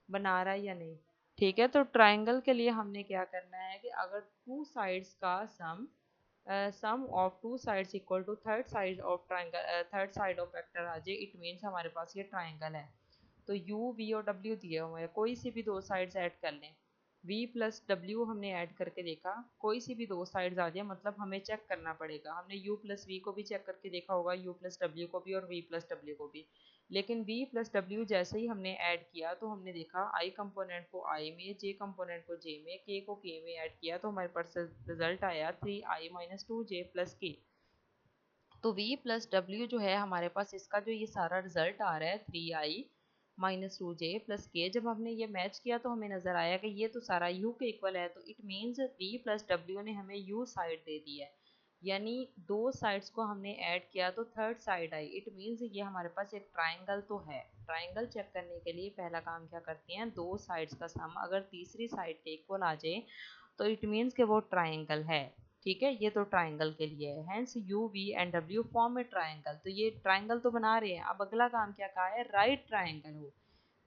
बना रहा है या नहीं, ठीक है। तो ट्राइंगल के लिए हमने क्या करना है कि अगर टू साइड्स का sum sum of two sides equal to third side of triangle, third side of vector आ जाए, इट मीन्स हमारे पास ये ट्राइंगल है। तो u v और w दिए हुए हैं, कोई सी भी दो साइड्स ऐड कर लें। v प्लस w हमने ऐड करके देखा, कोई सी भी दो साइड्स आ जाए, मतलब हमें चेक करना पड़ेगा। हमने u प्लस v को भी चेक करके देखा होगा, u प्लस w को भी और v प्लस w को भी। लेकिन v प्लस w जैसे ही हमने ऐड किया तो हमने देखा i कंपोनेंट को i में, j कंपोनेंट को j में, k को k में ऐड किया तो हमारे पास रिजल्ट आया 3i minus 2j plus k। तो v प्लस डब्ल्यू जो है हमारे पास, इसका जो ये सारा रिजल्ट आ रहा है 3i माइनस 2j प्लस के, जब हमने ये मैच किया तो हमें नज़र आया कि ये तो सारा u के इक्वल है। तो it means v plus W ने हमें u साइड दे दी है, यानी दो साइड्स को हमने ऐड किया तो third side I. It means ये हमारे पास एक ट्राइंगल तो है। ट्राइंगल चेक करने के लिए पहला काम क्या करते हैं, दो साइड्स का सम अगर तीसरी साइड के इक्वल आ जाए तो इट मीन्स कि वो ट्राइंगल है। ठीक है, ये तो ट्राइंगल के लिए है, हेंस यू वी एंड डब्ल्यू फॉर्म ए ट्राइंगल। तो ये ट्राइंगल तो बना रहे हैं। अब अगला काम क्या कहा है, राइट ट्राइंगल हो।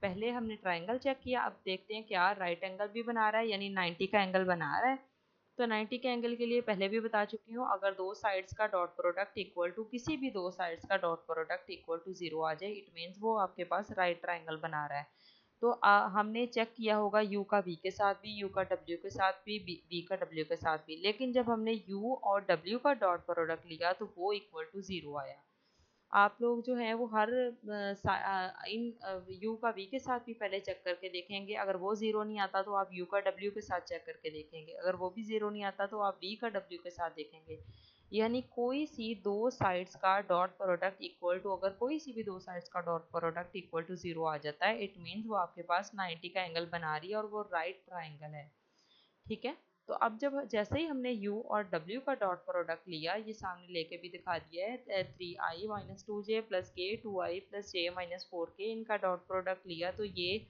पहले हमने ट्राइंगल चेक किया, अब देखते हैं क्या राइट एंगल भी बना रहा है, यानी 90 का एंगल बना रहा है। तो 90 के एंगल के लिए पहले भी बता चुकी हूँ, अगर दो साइड्स का डॉट प्रोडक्ट इक्वल टू, किसी भी दो साइड्स का डॉट प्रोडक्ट इक्वल टू 0 आ जाए, इट मीन्स वो आपके पास राइट ट्राइंगल बना रहा है। तो हमने चेक किया होगा u का v के साथ भी, u का w के साथ भी, v का w के साथ भी, लेकिन जब हमने u और w का डॉट प्रोडक्ट लिया तो वो इक्वल टू 0 आया। आप लोग जो है वो हर इन u का v के साथ भी पहले चेक करके देखेंगे, अगर वो 0 नहीं आता तो आप u का w के साथ चेक करके देखेंगे, अगर वो भी 0 नहीं आता तो आप v का w के साथ देखेंगे। यानी कोई सी दो साइड्स का डॉट प्रोडक्ट इक्वल टू, अगर कोई सी भी दो साइड्स का डॉट प्रोडक्ट इक्वल टू 0 आ जाता है, इट मीन्स वो आपके पास 90 का एंगल बना रही है और वो राइट ट्राइंगल है। ठीक है, तो अब जब जैसे ही हमने u और w का डॉट प्रोडक्ट लिया, ये सामने लेके भी दिखा दिया है, 3i माइनस 2j प्लस के, 2i plus j minus 4k, इनका डॉट प्रोडक्ट लिया तो ये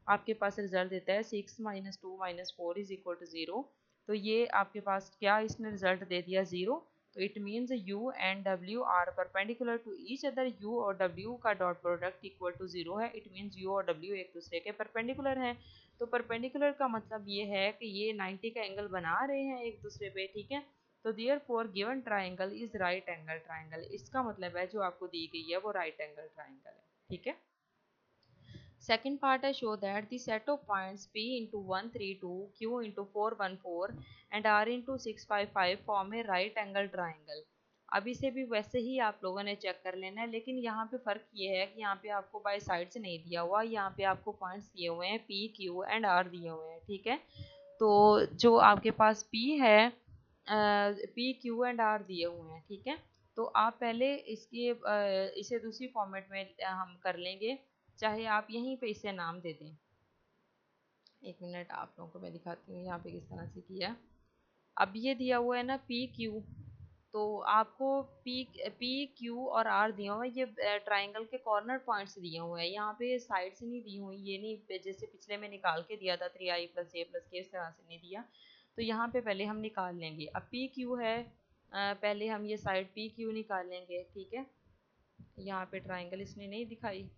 आपके पास रिजल्ट देता है 6 minus 2 minus 4 is equal to 0। तो ये आपके पास क्या इसने रिजल्ट दे दिया 0। तो it means u and w are perpendicular to each other, u और w का डॉट प्रोडक्ट इक्वल टू 0 है, इट मीन्स u और w एक दूसरे के परपेंडिकुलर हैं। तो परपेंडिकुलर का मतलब ये है कि ये 90 का एंगल बना रहे हैं एक दूसरे पे। ठीक है, तो therefore given triangle is right angle triangle, इसका मतलब है जो आपको दी गई है वो राइट एंगल ट्राइंगल है। ठीक है, second part I show that the set of points p into 132, q into 414 and r into 655 form a right angle triangle। अब इसे भी वैसे ही आप लोगों ने चेक कर लेना है, लेकिन यहाँ पे फ़र्क ये है कि यहाँ पे आपको बाय साइड्स नहीं दिया हुआ, यहाँ पे आपको पॉइंट्स दिए हुए हैं p q एंड r दिए हुए हैं। ठीक है, तो जो आपके पास p है, p q एंड r दिए हुए हैं। ठीक है, तो आप पहले इसके इसे दूसरी फॉर्मेट में हम कर लेंगे, चाहे आप यहीं पे इसे नाम दे दें। एक मिनट आप लोगों को मैं दिखाती हूँ यहाँ पे किस तरह से किया। अब ये दिया हुआ है ना पी क्यू, तो आपको पी क्यू और आर दिया हुआ है, ये ट्राइंगल के कॉर्नर पॉइंट्स दिए हुए हैं, यहाँ पे साइड से नहीं दी हुई। ये नहीं जैसे पिछले में निकाल के दिया था 3i प्लस ए प्लस के, इस तरह से नहीं दिया। तो यहाँ पे पहले हम निकाल लेंगे। अब पी क्यू है, पहले हम ये साइड पी क्यू निकाल लेंगे। ठीक है, यहाँ पे ट्राइंगल इसने नहीं दिखाई,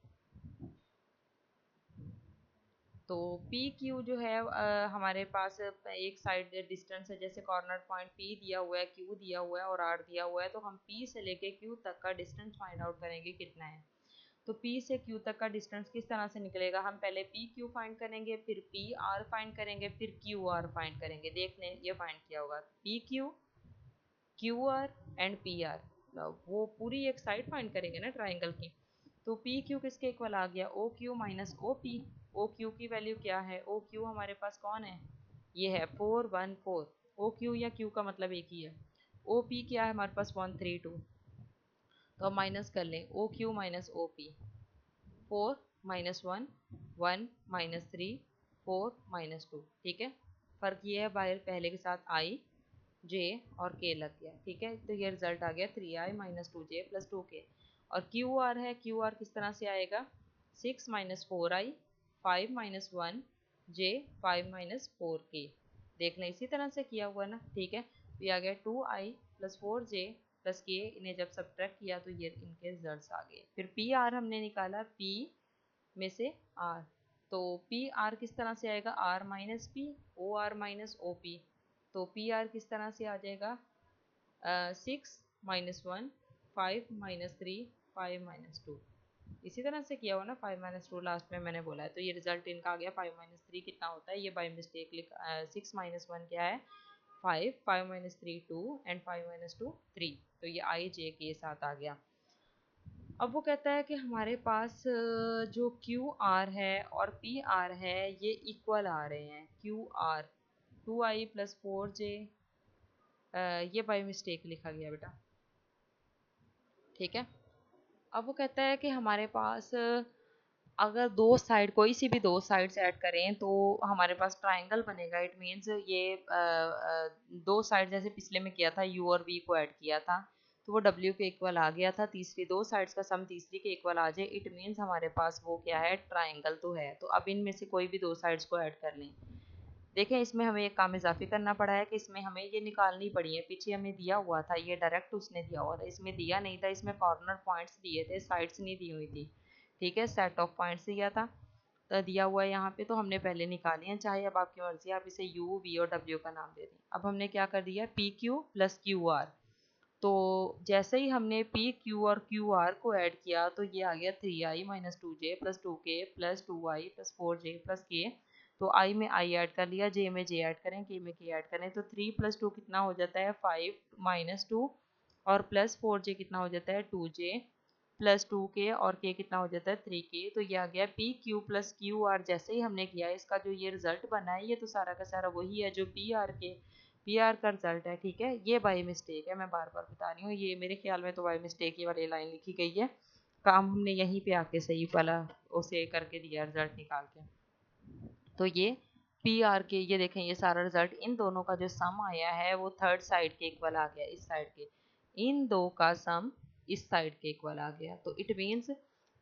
तो पी क्यू जो है हमारे पास एक साइड डिस्टेंस है, जैसे कॉर्नर पॉइंट पी दिया हुआ है, क्यू दिया हुआ है और आर दिया हुआ है, तो हम पी से लेके क्यू तक का डिस्टेंस फाइंड आउट करेंगे कितना है। तो पी से क्यू तक का डिस्टेंस किस तरह से निकलेगा, हम पहले पी क्यू फाइंड करेंगे, फिर पी आर फाइंड करेंगे, फिर क्यू आर फाइंड करेंगे। देख लें ये फाइंड किया होगा, P Q, Q R and P R, वो पूरी एक साइड फाइंड करेंगे ना ट्राइंगल की। तो पी क्यू किसके इक्वल आ गया, o q minus o p. O q की वैल्यू क्या है, ओ क्यू हमारे पास कौन है, ये है 414। ओ क्यू या क्यू का मतलब एक ही है। ओ पी क्या है हमारे पास 132, तो हम माइनस कर लें, o q minus o p, 4 minus 1, 1 minus 3, 4 minus 2। ठीक है, फ़र्क ये है बाहर पहले के साथ आई जे और के लग गया। ठीक है, तो ये रिजल्ट आ गया 3i minus 2j plus 2k। और क्यू आर है, क्यू आर किस तरह से आएगा, 6 माइनस 4i, 5 माइनस 1 जे, 5 माइनस 4k। देख लें इसी तरह से किया हुआ ना। ठीक है, तो ये आ गया 2i प्लस 4j प्लस के, इन्हें जब सब्ट्रैक्ट किया तो ये इनके रिजल्ट आ गए। फिर पी आर हमने निकाला, पी में से आर, तो पी आर किस तरह से आएगा, r minus p, o r minus o p. तो पी आर किस तरह से आ जाएगा, 6 - 1, 5 - 3, 5 - 2। इसी तरह से किया हुआ ना, 5 - 2 लास्ट में मैंने बोला है, तो ये रिजल्ट इनका आ गया। 5 - 3 कितना होता है, ये बाई मिस्टेक लिखा। 6 - 1 क्या है, 5, 5 - 3 2 एंड 5 - 2 3। तो ये आई जे के साथ आ गया। अब वो कहता है कि हमारे पास जो क्यू आर है और पी आर है ये इक्वल आ रहे हैं। क्यू आर 2i + 4j, ये बाई मिस्टेक लिखा गया बेटा, ठीक है। अब वो कहता है कि हमारे पास अगर दो साइड, कोई सी भी दो साइड्स ऐड करें तो हमारे पास ट्राइंगल बनेगा। इट मीन्स ये दो साइड जैसे पिछले में किया था, यू और वी को ऐड किया था तो वो डब्ल्यू के इक्वल आ गया था। तीसरी दो साइड्स का सम तीसरी के इक्वल आ जाए, इट मीन्स हमारे पास वो क्या है, ट्राइंगल तो है। तो अब इनमें से कोई भी दो साइड्स को ऐड कर लें। देखें, इसमें हमें एक काम इजाफी करना पड़ा है कि इसमें हमें ये निकालनी पड़ी है। पीछे हमें दिया हुआ था, ये डायरेक्ट उसने दिया हुआ था, इसमें दिया नहीं था, इसमें कॉर्नर पॉइंट्स दिए थे, साइड्स नहीं दी हुई थी, ठीक है। सेट ऑफ पॉइंट्स दिया था, तो दिया हुआ है यहाँ पे, तो हमने पहले निकाली है। चाहे अब आपकी मर्जी है, आप इसे यू वी और डब्ल्यू का नाम दे दें। अब हमने क्या कर दिया, P q plus q are. तो जैसे ही हमने पी क्यू और क्यू आर को ऐड किया तो ये आ गया 3i - 2j + 2k + 2y + 4j + k। तो i में i ऐड कर लिया, j में j ऐड करें, k में k ऐड करें, तो 3 + 2 कितना हो जाता है, 5 - 2, और +4j कितना हो जाता है, 2j + 2k, और k कितना हो जाता है, 3k। तो ये आ गया P q plus q are. जैसे ही हमने किया, इसका जो ये रिजल्ट बना है ये तो सारा का सारा वही है जो पी आर का रिजल्ट है, ठीक है। ये बाई मिस्टेक है, मैं बार बार बता रही हूँ, ये मेरे ख्याल में तो बाई मिस्टेक ये वाली लाइन लिखी गई है। काम हमने यहीं पे आके सही वाला उसे करके दिया, रिजल्ट निकाल के। तो ये पी आर के, ये देखें, ये सारा रिजल्ट इन दोनों का जो सम आया है वो थर्ड साइड के इक्वल आ गया, इस साइड के। इन दो का सम इस साइड के इक्वल आ गया। तो it means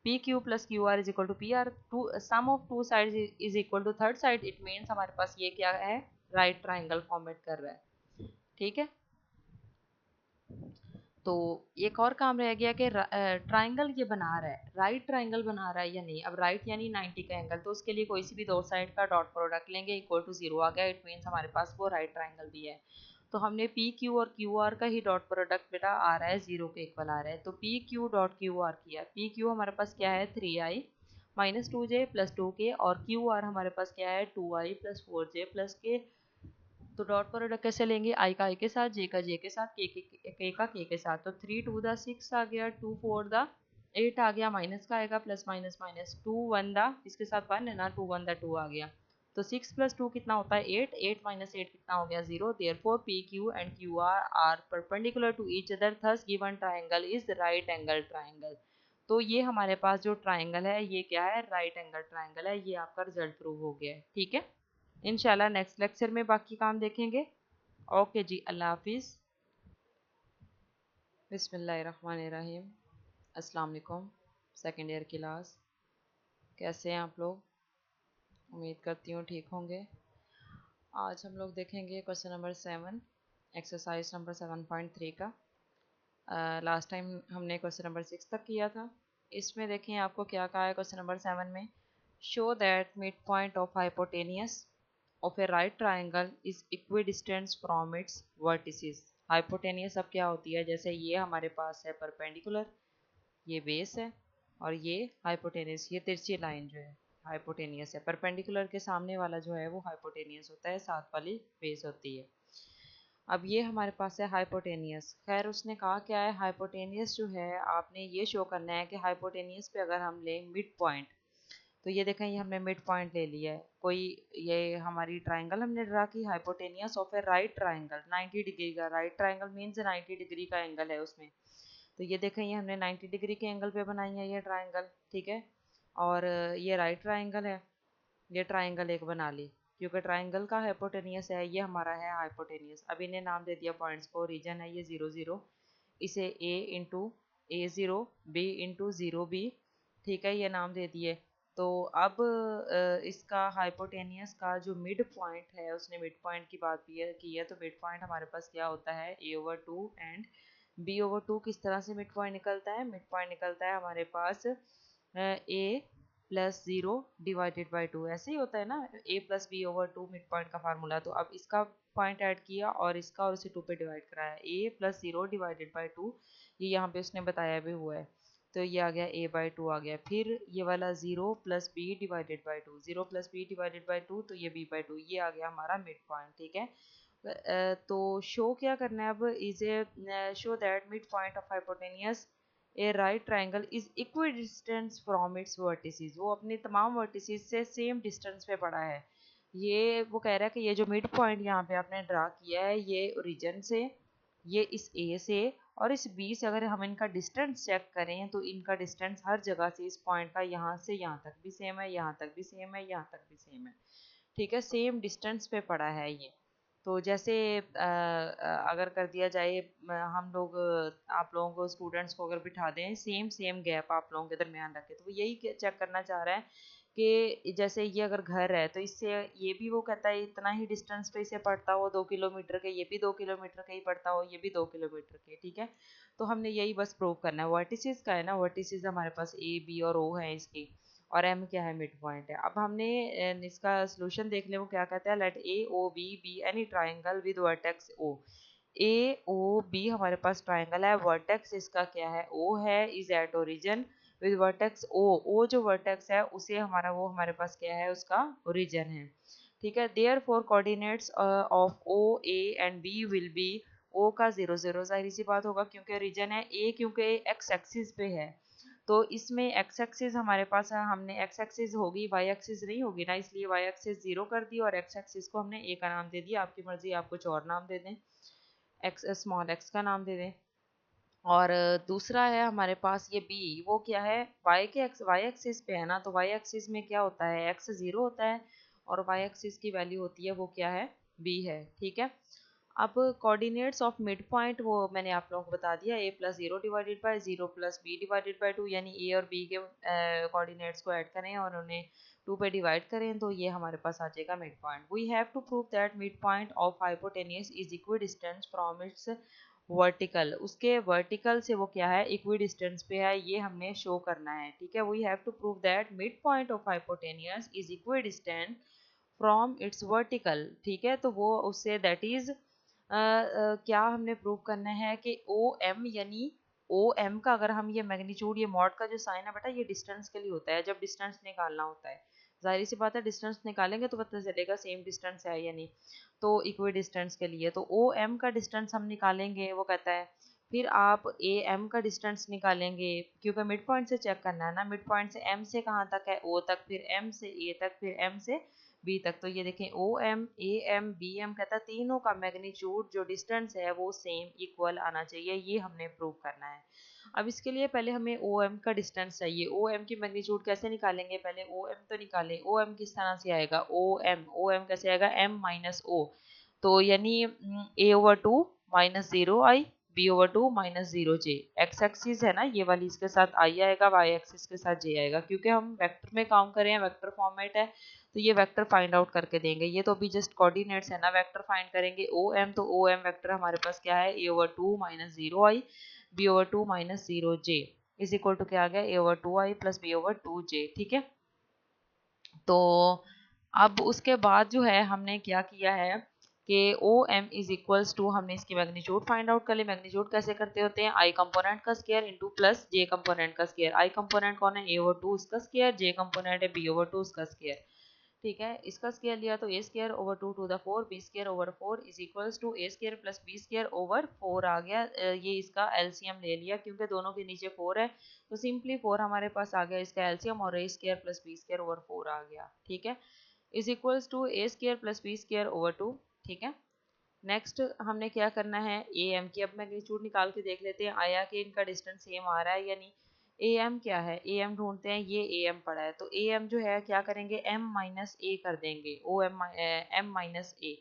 p q plus q r is equal to p r, two sum of two side is equal to third side. It means हमारे पास ये क्या है, राइट ट्राइंगल फॉर्मेट कर रहा है, ठीक है। तो एक और काम रह गया कि ट्राइंगल ये बना रहा है, राइट ट्राइंगल बना रहा है या नहीं। अब राइट यानी 90 का एंगल, तो उसके लिए कोई सी भी दो साइड का डॉट प्रोडक्ट लेंगे, इक्वल टू 0 आ गया। इट मीन्स हमारे पास वो राइट ट्राइंगल भी है। तो हमने पी क्यू और क्यू आर का ही डॉट प्रोडक्ट बेटा आ रहा है, 0 के इक्वल आ रहा है। तो p Q dot Q R किया, पी क्यू हमारे पास क्या है, 3i - 2j + 2k, और क्यू आर हमारे पास क्या है, 2i + 4j + k। तो डॉट प्रोडक्ट कैसे लेंगे, आई का आई के साथ, जे का जे के साथ, के का के साथ। तो 3 × 2 = 6 आ गया, 2 × 4 = 8 आ गया, माइनस का आएगा, प्लस माइनस माइनस, 2 × 1 = इसके साथ 1 है ना, 2 × 1 = 2 आ गया। तो 6 + 2 कितना होता है, 8, 8 - 8 कितना हो गया, 0। Therefore p q and q r perpendicular to each other, thus given triangle is right angle triangle. तो ये हमारे पास जो ट्राइंगल है ये क्या है, राइट एंगल ट्राइंगल है। ये आपका रिजल्ट प्रूव हो गया है, ठीक है। इंशाल्लाह नेक्स्ट लेक्चर में बाकी काम देखेंगे। ओके जी, अल्लाह हाफिज़। बिस्मिल्लाहिर्रहमानिर्रहीम। अस्सलाम वालेकुम, सेकेंड ईयर क्लास, कैसे हैं आप लोग? उम्मीद करती हूँ ठीक होंगे। आज हम लोग देखेंगे क्वेश्चन नंबर 7, एक्सरसाइज नंबर 7.3 का। लास्ट टाइम हमने क्वेश्चन नंबर 6 तक किया था। इसमें देखें आपको क्या कहा है क्वेश्चन नंबर 7 में, show that midpoint of hypotenuse of A right triangle is equidistance from its vertices. Hypotenuse अब क्या होती है, जैसे ये हमारे पास है परपेंडिकुलर, ये बेस है, और ये हाइपोटेनियस, ये तिरछी लाइन जो है हाइपोटेनियस है। परपेंडिकुलर के सामने वाला जो है वो हाइपोटेनियस होता है, साथ वाली बेस होती है। अब ये हमारे पास है हाइपोटेनियस। खैर उसने कहा क्या है, हाइपोटेनियस जो है आपने ये शो करना है कि हाइपोटेनियस पे अगर हम लें मिड पॉइंट, तो ये देखें, ये हमने मिड पॉइंट ले लिया है। कोई ये हमारी ट्राइंगल हमने ड्रा की, hypotenuse of A right triangle 90 degree का। राइट ट्राइंगल मीन्स 90 डिग्री का एंगल है उसमें। तो ये देखें, ये हमने 90 डिग्री के एंगल पे बनाई है ये ट्राइंगल, ठीक है। और ये राइट ट्राइंगल है, ये ट्राइंगल एक बना ली, क्योंकि ट्राइंगल का हाइपोटेनियस है, ये हमारा है हाइपोटेनियस। अब इन्हें नाम दे दिया पॉइंट्स को, रीजन है ये 0 0, इसे A × A0, B × 0B, ठीक है, ये नाम दे दिए। तो अब इसका हाइपोटेनियस का जो मिड पॉइंट है, उसने मिड पॉइंट की बात की है, तो मिड पॉइंट हमारे पास क्या होता है, A/2 एंड B/2। किस तरह से मिड पॉइंट निकलता है, मिड पॉइंट निकलता है हमारे पास A प्लस 0 डिवाइडेड बाई 2, ऐसे ही होता है ना, a plus b over 2 mid point का फार्मूला। तो अब इसका पॉइंट ऐड किया और इसका और इसे 2 पे डिवाइड कराया, a प्लस 0 डिवाइडेड बाई 2, ये यहाँ पे उसने बताया भी हुआ है, तो ये आ गया a बाई 2 आ गया। फिर ये वाला 0 plus B divided by 2, 0 plus B divided by 2, तो ये b बाई 2, ये आ गया हमारा मिड पॉइंट, ठीक है। तो शो क्या करना है अब, is a show that midpoint of hypotenuse A right triangle is equidistance from it's vertices, वो अपने तमाम वर्टिसेस से सेम डिस्टेंस पे पड़ा है। ये वो कह रहा है कि ये जो मिड पॉइंट यहाँ पे आपने ड्रा किया है, ये ओरिजिन से, ये इस ए से और इस बी से अगर हम इनका डिस्टेंस चेक करें तो इनका डिस्टेंस हर जगह से इस पॉइंट का यहाँ से यहाँ तक भी सेम है, यहाँ तक भी सेम है, यहाँ तक भी सेम है, ठीक है, सेम डिस्टेंस पे पड़ा है ये। तो जैसे अगर कर दिया जाए, हम लोग आप लोगों को स्टूडेंट्स को अगर बिठा दें, सेम सेम गैप आप लोगों के दरमियान रखें, तो वो यही चेक करना चाह रहा है कि जैसे ये अगर घर है तो इससे ये भी वो कहता है इतना ही डिस्टेंस पे इसे पड़ता हो 2 किलोमीटर के, ये भी 2 किलोमीटर का ही पड़ता हो, ये भी 2 किलोमीटर के, ठीक है। तो हमने यही बस प्रूव करना है। वर्टिसेस का है ना, वर्टिसेस हमारे पास ए बी और ओ है इसकी, और एम क्या है, मिड पॉइंट है। अब हमने इसका सोल्यूशन देख ले, वो क्या कहता है, let a o b be any triangle with vertex o. A o b हमारे पास ट्राइंगल है, वर्टेक्स इसका क्या है, ओ है, is at origin with vertex O, O जो वर्टेक्स है उसे हमारा वो हमारे पास क्या है, उसका ओरिजिन है, ठीक है। Therefore coordinates of O A and B will be, O का 0 0, जाहिर सी बात होगा क्योंकि ओरिजिन है, ए क्योंकि एक्स एक्सिस पे है, तो इसमें एक्स एक्सिस हमारे पास है, हमने एक्स एक्सिस होगी, वाई एक्सिस नहीं होगी ना, इसलिए वाई एक्सिस 0 कर दी और एक्स एक्सिस को हमने ए का नाम दे दिया, आपकी मर्जी आप कुछ और नाम दे दें, एक्स स्मॉल एक्स का नाम दे दें। और दूसरा है हमारे पास ये बी, वो क्या है, वाई के एक्स वाई एक्सिस पे है ना, तो वाई एक्सिस में क्या होता है, एक्स 0 होता है और वाई एक्सिस की वैल्यू होती है वो क्या है, बी है, ठीक है। अब कोऑर्डिनेट्स ऑफ मिड पॉइंट वो मैंने आप लोगों को बता दिया, a plus 0 divided by 0 plus B divided by 2, यानी a और b के कोऑर्डिनेट्स को ऐड करें और उन्हें 2 पे डिवाइड करें तो ये हमारे पास आ जाएगा midpoint. We have to prove that midpoint of hypotenuse is equidistance from its vertical, उसके वर्टिकल से वो क्या है, इक्वी डिस्टेंस पे है, ये हमने शो करना है, ठीक है। We have to prove that midpoint of hypotenuse is equidistance from its vertical, ठीक है। तो वो उससे दैट इज क्या हमने प्रूव करना है कि ओ एम, यानी ओ एम का अगर हम ये मैग्नीट्यूड, ये मॉड का जो साइन है बेटा, ये डिस्टेंस के लिए होता है जब डिस्टेंस निकालना होता है, जाहिर सी बात है डिस्टेंस निकालेंगे तो पता चलेगा सेम डिस्टेंस है या नहीं, तो इक्वी डिस्टेंस के लिए तो ओ एम का डिस्टेंस हम निकालेंगे, वो कहता है। फिर आप ए एम का डिस्टेंस निकालेंगे, क्योंकि मिड पॉइंट से चेक करना है ना, मिड पॉइंट से एम से कहाँ तक है, ओ तक, फिर एम से ए तक, फिर एम से बी तक। तो ये देखें O M A M B M कहता है तीनों का मैग्नीट्यूड जो डिस्टेंस है वो सेम इक्वल आना चाहिए, ये हमने प्रूव करना है। अब इसके लिए पहले हमें ओ एम का डिस्टेंस चाहिए, ओ एम की मैग्नीट्यूड कैसे निकालेंगे, पहले ओ एम तो निकालें। ओ एम किस तरह से आएगा, ओ एम कैसे आएगा, एम माइनस ओ, तो यानी ए over 2 minus 0 i, b over 2 minus 0 J, x axis है ना ये वाली, इसके साथ आई आएगा, वाई एक्सिस के साथ जे आएगा, क्योंकि हम वेक्टर में काम कर रहे हैं, वेक्टर फॉर्मेट है, तो ये वेक्टर फाइंड आउट करके देंगे। ये तो अभी जस्ट कोऑर्डिनेट्स है ना, वेक्टर फाइंड करेंगे ओ एम, तो ओ एम वेक्टर हमारे पास क्या है, a over 2 minus 0 i, b over 2 minus 0 j is equal to क्या आ गया, a over 2 i plus b over 2 j, ठीक है। तो अब उसके बाद जो है हमने क्या किया है कि O M is equals to, हमने इसकी मैग्नीट्यूड फाइंड आउट कर ली। मैग्नीट्यूड कैसे करते होते हैं, आई कंपोनेंट का square into plus j component का स्क्वायर। आई कंपोनेंट कौन है, ए ओवर 2 उसका स्क्वायर, जे कंपोनेंट है बी ओवर 2 उसका स्क्वायर, ठीक है। इसका स्क्वायर लिया तो a square over 2 to the 4, b square over 4 is equals to a square plus b square over 4 आ गया। ये इसका एलसीएम ले लिया क्योंकि दोनों के नीचे 4 है, तो सिंपली 4 हमारे पास आ गया इसका एलसीएम, और a square plus b square over 4 आ गया, ठीक है, is equals to a square plus b square over 2, ठीक है। नेक्स्ट हमने क्या करना है, ए एम की अब मैग्नीट्यूड निकाल के देख लेते हैं, आया कि इनका डिस्टेंस सेम आ रहा है या नहीं। ए एम क्या है, ए एम ढूंढते हैं, ये ए एम पड़ा है, तो ए एम जो है क्या करेंगे, एम माइनस ए कर देंगे, O M M minus A,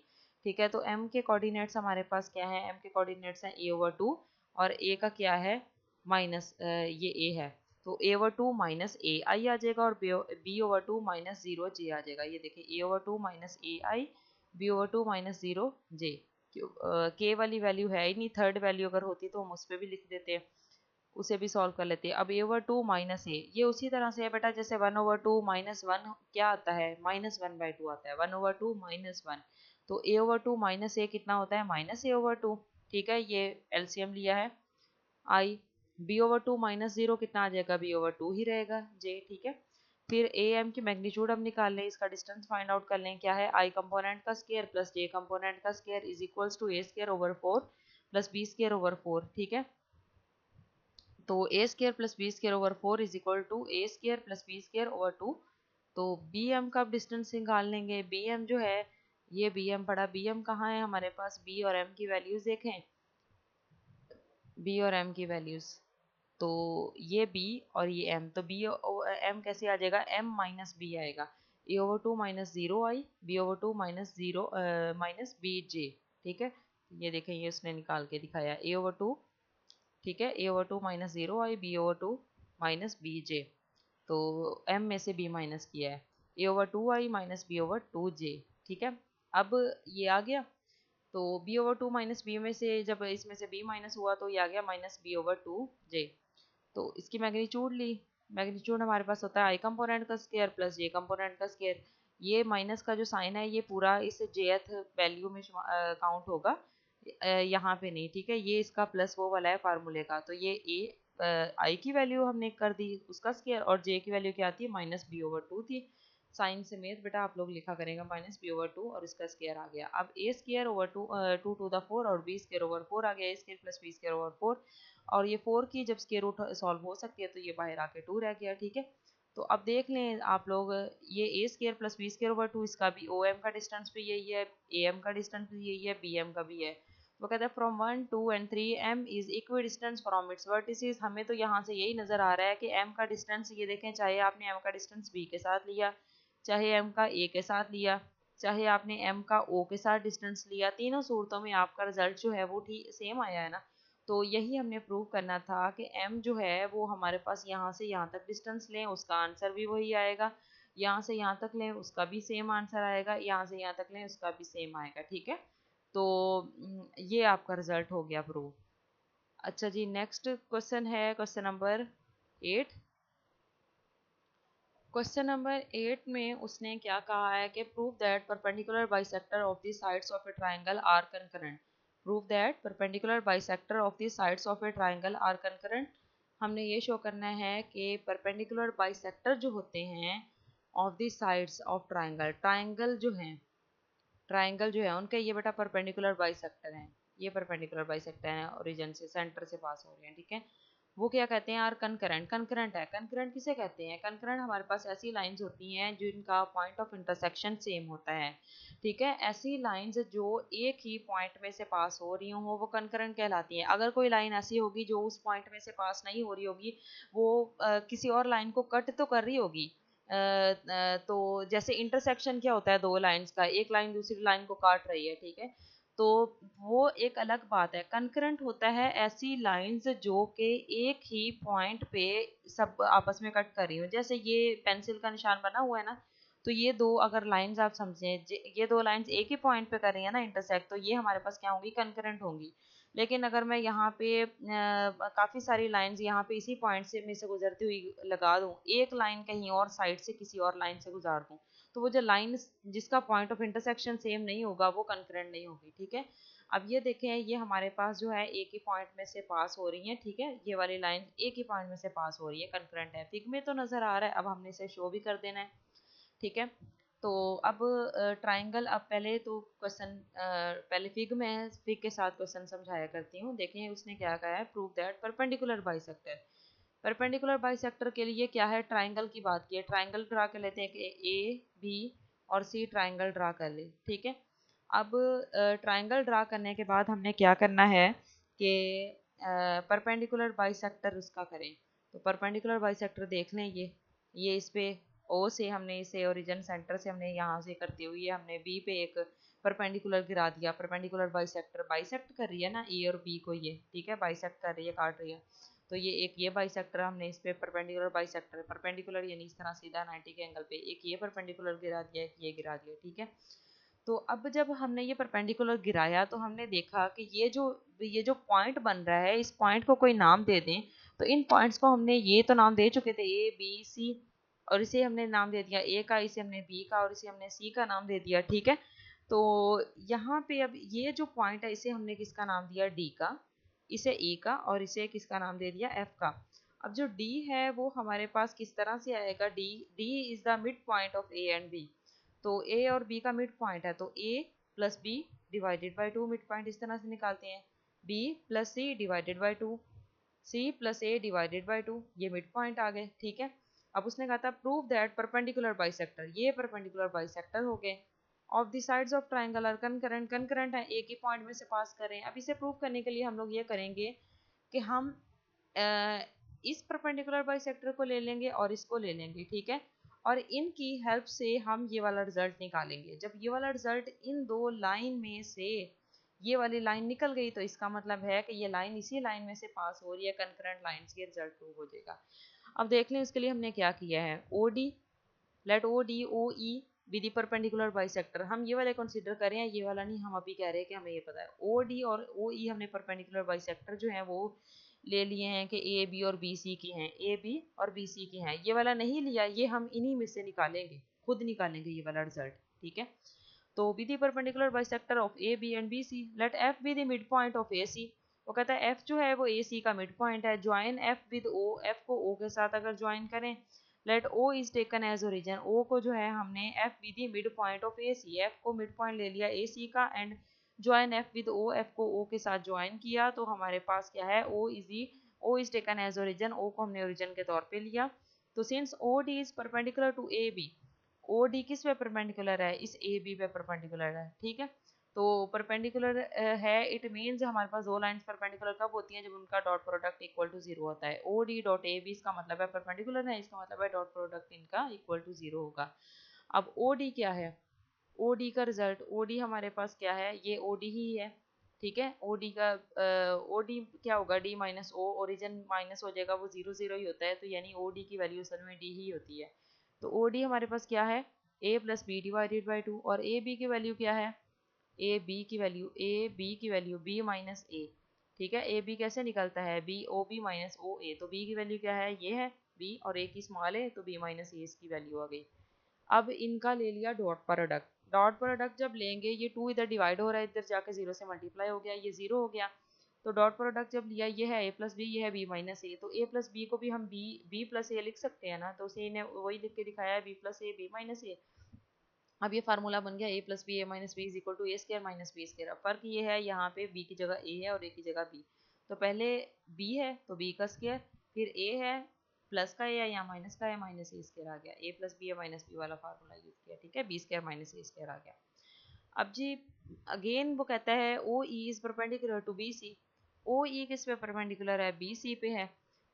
ठीक है। तो एम के कोऑर्डिनेट्स हमारे पास क्या है, एम के कोऑर्डिनेट्स हैं ए ओवर 2 और ए का क्या है, माइनस ये ए है, तो ए ओवर 2 माइनस ए आई आ जाएगा और बी ओवर 2 माइनस 0 जे आ जाएगा। ये देखिए ए ओवर 2 माइनस ए आई, बी ओवर 2 माइनस 0 जे, के वाली वैल्यू है ही नहीं, थर्ड वैल्यू अगर होती तो हम उस पर भी लिख देते हैं, उसे भी सॉल्व कर लेते हैं। अब a/2 माइनस ए, ये उसी तरह से है बेटा जैसे 1/2 माइनस वन क्या आता है, -1/2 आता है, 1/2 माइनस वन। तो a/2 माइनस ए कितना होता है, -a/2। ठीक है, ये एलसीएम लिया है आई। b/2 माइनस जीरो कितना आ जाएगा, b/2 ही रहेगा j। ठीक है, फिर ए एम की मैग्नीट्यूड हम निकाल लें, इसका डिस्टेंस फाइंड आउट कर लें, क्या है आई कंपोनेंट का स्क्वायर प्लस j कंपोनेंट का square is equals to a square over 4 plus b square over 4। ठीक है, तो a square plus b square over 4 is equal to a square plus b square over 2। तो B M का distance निकाल लेंगे, B M जो है ये बी एम पड़ा, बी एम कहाँ है हमारे पास, बी और एम की वैल्यूज देखें, बी और एम की वैल्यूज, तो ये b और ये m, तो b m कैसे आ जाएगा, m माइनस बी आएगा, a/2 minus zero i, b/2 minus zero minus b j. ठीक है, ये देखें ये उसने निकाल के दिखाया a/2। ठीक है, a/2 minus zero i, b/2 minus b जे। तो m में से b माइनस किया है, a/2 आई माइनस b/2 j। ठीक है, अब ये आ गया, तो b/2 माइनस बी में से जब इसमें से b माइनस हुआ तो ये आ गया माइनस b/2 j। तो इसकी मैग्नीट्यूड ली, मैग्नीट्यूड हमारे पास होता है आई कंपोनेंट का स्क्वायर प्लस जे कंपोनेंट का स्क्वायर। ये माइनस का जो साइन है ये पूरा इस जेथ वैल्यू में काउंट होगा, यहाँ पे नहीं। ठीक है, ये इसका प्लस वो वाला है फार्मूले का, तो ये ए आई की वैल्यू हमने कर दी उसका स्क्वायर, और जे की वैल्यू क्या आती है, -b/2 थी। साइन समेत बेटा आप लोग लिखा करेंगे -b/2 और इसका स्क्वायर आ गया। अब a square over 2 to the 4 और b स्क्वायर ओवर 4 आ गया, a square plus b square over 4, और ये 4 की जब स्क्वायर रूट सॉल्व हो सकती है तो ये बाहर आके 2 रह गया। ठीक है, तो अब देख लें आप लोग, ये a square plus b square over 2, इसका भी o m का डिस्टेंस भी यही है, a m का डिस्टेंस भी यही है, b m का भी है। वो कहता है from 1 2 and 3 m is equidistance from it's vertices. हमें तो यहाँ से यही नजर आ रहा है कि m का डिस्टेंस, ये देखें चाहे आपने m का डिस्टेंस b के साथ लिया, चाहे m का a के साथ लिया, चाहे आपने m का o के साथ डिस्टेंस लिया, तीनों सूरतों में आपका रिजल्ट जो है वो ठीक सेम आया है ना। तो यही हमने प्रूव करना था कि m जो है वो हमारे पास यहाँ से यहाँ तक डिस्टेंस लें उसका आंसर भी वही आएगा, यहाँ से यहाँ तक लें उसका भी सेम आंसर आएगा, यहाँ से यहाँ तक लें उसका भी सेम आएगा। ठीक है, तो ये आपका रिजल्ट हो गया प्रूव। अच्छा जी, नेक्स्ट क्वेश्चन है क्वेश्चन नंबर 8। क्वेश्चन नंबर 8 में उसने क्या कहा है कि prove that perpendicular bisector of the sides of a triangle are concurrent. Prove that perpendicular bisector of the sides of a triangle are concurrent. हमने ये शो करना है कि परपेंडिकुलर बाइसेक्टर जो होते हैं of the sides of triangle, triangle जो हैं, ट्राइंगल जो है उनके ये बेटा परपेंडिकुलर बाइसेक्टर हैं, ये परपेंडिकुलर बाइसेक्टर हैं, ओरिजिन से सेंटर से पास हो रहे हैं। ठीक है, वो क्या कहते हैं यार, कंकरेंट। कंकरेंट है, कंकरेंट किसे कहते हैं, कंकरेंट हमारे पास ऐसी लाइंस होती हैं जिनका पॉइंट ऑफ इंटरसेक्शन सेम होता है। ठीक है, ऐसी लाइंस जो एक ही पॉइंट में से पास हो रही हो वो कंकरेंट कहलाती हैं। अगर कोई लाइन ऐसी होगी जो उस पॉइंट में से पास नहीं हो रही होगी, वो किसी और लाइन को कट तो कर रही होगी, तो जैसे इंटरसेक्शन क्या होता है, दो लाइंस का, एक लाइन दूसरी लाइन को काट रही है। ठीक है, तो वो एक अलग बात है। कंकरेंट होता है ऐसी लाइंस जो कि एक ही पॉइंट पे सब आपस में कट कर रही हो, जैसे ये पेंसिल का निशान बना हुआ है ना, तो ये दो अगर लाइंस आप समझें, ये दो लाइंस एक ही पॉइंट पे कर रही है ना इंटरसेक्ट, तो ये हमारे पास क्या होंगी, कंकरेंट होंगी। लेकिन अगर मैं यहाँ पे काफ़ी सारी लाइंस यहाँ पे इसी पॉइंट से में से गुजरती हुई लगा दूँ, एक लाइन कहीं और साइड से किसी और लाइन से गुजार दूँ, तो वो जो लाइन जिसका पॉइंट ऑफ इंटरसेक्शन सेम नहीं होगा वो कंकरेंट नहीं होगी। ठीक है, अब ये देखें, ये हमारे पास जो है एक ही पॉइंट में से पास हो रही है। ठीक है, ये वाली लाइन एक ही पॉइंट में से पास हो रही है, कंकरेंट है। फिग में तो नज़र आ रहा है, अब हमने इसे शो भी कर देना है। ठीक है, तो अब ट्राइंगल, अब पहले तो क्वेश्चन पहले फिग में है, फिग के साथ क्वेश्चन समझाया करती हूँ। देखें उसने क्या कहा है, prove that perpendicular bisector. Perpendicular bisector के लिए क्या है, ट्राइंगल की बात की है, ट्राइंगल ड्रा कर लेते हैं कि ए बी और सी ट्राइंगल ड्रा कर ले। ठीक है, अब ट्राइंगल ड्रा करने के बाद हमने क्या करना है कि परपेंडिकुलर बाइसेक्टर उसका करें। तो परपेंडिकुलर बाइसेक्टर देख लें, ये इस पे ओ से हमने इसे ओरिजिन सेंटर से हमने यहाँ से करते हुए हमने बी पे एक परपेंडिकुलर गिरा दिया। परपेंडिकुलर बाइसेक्टर बाइसेक्ट कर रही है ना ए और बी को, ये ठीक है बाइसेक्ट कर रही है, काट रही है। तो ये एक ये बाइसेक्टर हमने इस पे परपेंडिकुलर बाइसेक्टर, परपेंडिकुलर यानी इस तरह सीधा 90 के एंगल पे, एक ये परपेंडिकुलर गिरा दिया, एक ये गिरा दिया। ठीक है, तो अब जब हमने ये परपेंडिकुलर गिराया तो हमने देखा कि ये जो पॉइंट बन रहा है, इस पॉइंट को कोई नाम दे दें, तो इन पॉइंट्स को हमने ये तो नाम दे चुके थे ए बी सी, और इसे हमने नाम दे दिया ए का, इसे हमने बी का और इसे हमने सी का नाम दे दिया, ठीक है। तो यहाँ पे अब ये जो पॉइंट है इसे हमने किसका नाम दिया, डी का, इसे ई का और इसे किसका नाम दे दिया, एफ का। अब जो डी है वो हमारे पास किस तरह से आएगा, D D is the midpoint of A and B. तो ए और बी का मिड पॉइंट है, तो A plus B divided by 2 mid point इस तरह से निकालते हैं, B plus C divided by 2, C plus A divided by 2, ये मिड पॉइंट आ गए, ठीक है। अब उसने कहा था प्रूव दैट परपेंडिकुलर बाइसेक्टर, ये परपेंडिकुलर बाइसेक्टर हो गए। Of the sides of triangle are concurrent, concurrent है, एक ही पॉइंट में से पास करें। अब इसे प्रूव करने के लिए हम लोग ये करेंगे कि हम इस परपेंडिकुलर बाइसेक्टर को ले लेंगे और इसको ले लेंगे, ठीक है, और इनकी हेल्प से हम ये वाला रिजल्ट निकालेंगे। जब ये वाला रिजल्ट इन दो लाइन में से ये वाली लाइन निकल गई तो इसका मतलब है कि ये लाइन इसी लाइन में से पास हो रही है, कंकरेंट लाइन से रिजल्ट प्रूव हो जाएगा। अब देख लें इसके लिए हमने क्या किया है, O D, let O D O E be the perpendicular bisector, हम ये वाले कंसीडर कर रहे हैं, ये वाला नहीं, हम अभी कह रहे हैं कि हमें ये पता है ओ डी और ओ ई हमने परपेंडिकुलर बाइसेक्टर जो है वो ले लिए हैं कि ए बी और बी सी की हैं, ए बी और बी सी की हैं। ये वाला नहीं लिया, ये हम इन्हीं में से निकालेंगे, खुद निकालेंगे ये वाला रिजल्ट, ठीक है। तो be the perpendicular bisector of A B and B C, let F be the midpoint of A C. वो कहता है एफ जो है वो ए सी का मिड पॉइंट है, join F with O, F को ओ के साथ अगर ज्वाइन करें, let O is taken as origin, O को जो है हमने F with the midpoint of A C, F को मिड पॉइंट ले लिया ए सी का, and join F with O, F को ओ के साथ ज्वाइन किया, तो हमारे पास क्या है, O is taken as origin, O को हमने ओरिजिन के तौर पे लिया। तो since O D is perpendicular to A B, O D किस पे परपेंडिकुलर है, इस ए बी पे परपेंडिकुलर है, ठीक है। तो परपेंडिकुलर है, इट मीन्स हमारे पास दो लाइंस परपेंडिकुलर कब होती हैं, जब उनका dot product equal to zero होता है। O D dot A B इसका मतलब है परपेंडिकुलर है, इसका मतलब है डॉट प्रोडक्ट इनका इक्वल टू जीरो होगा। अब ओ डी क्या है, ओ डी का रिजल्ट, ओ डी हमारे पास क्या है, ये ओ डी ही है, ठीक है। ओ डी का ओ डी क्या होगा, D minus O, origin minus हो जाएगा, वो जीरो जीरो ही होता है, तो यानी ओ डी की वैल्यू असल में डी ही होती है। तो ओ डी हमारे पास क्या है, ए प्लस बी डिवाइडेड बाई 2, और ए बी की वैल्यू क्या है, ए बी की वैल्यू बी माइनस ए, ठीक है। ए बी कैसे निकलता है, B O B minus O ए, तो बी की वैल्यू क्या है, ये है बी, और ए की स्मॉल है, तो बी माइनस ए इसकी वैल्यू आ गई। अब इनका ले लिया डॉट प्रोडक्ट, डॉट प्रोडक्ट जब लेंगे, ये टू इधर डिवाइड हो रहा है, इधर जाके जीरो से मल्टीप्लाई हो गया, ये जीरो हो गया। तो डॉट प्रोडक्ट जब लिया, ये है ए प्लस बी, ये है बी माइनस ए, तो ए प्लस बी को भी हम बी प्लस ए लिख सकते हैं ना, तो सी ने वही लिख के दिखाया है, B plus A B minus A. अब ये फार्मूला बन गया A plus B A minus B is equal to A square minus B square. अब फर्क ये है, यहाँ पे बी की जगह ए है और ए की जगह बी, तो पहले बी है तो बी का स्केयर, फिर ए है प्लस का ए है या माइनस का है, माइनस ए स्केयर आ गया, A plus B A minus B वाला फार्मूला यूज किया, ठीक है, B square minus A square आ गया। अब जी अगेन वो कहता है O E is perpendicular to B C, O E किस पे परपेंडिकुलर है, बी सी पे है,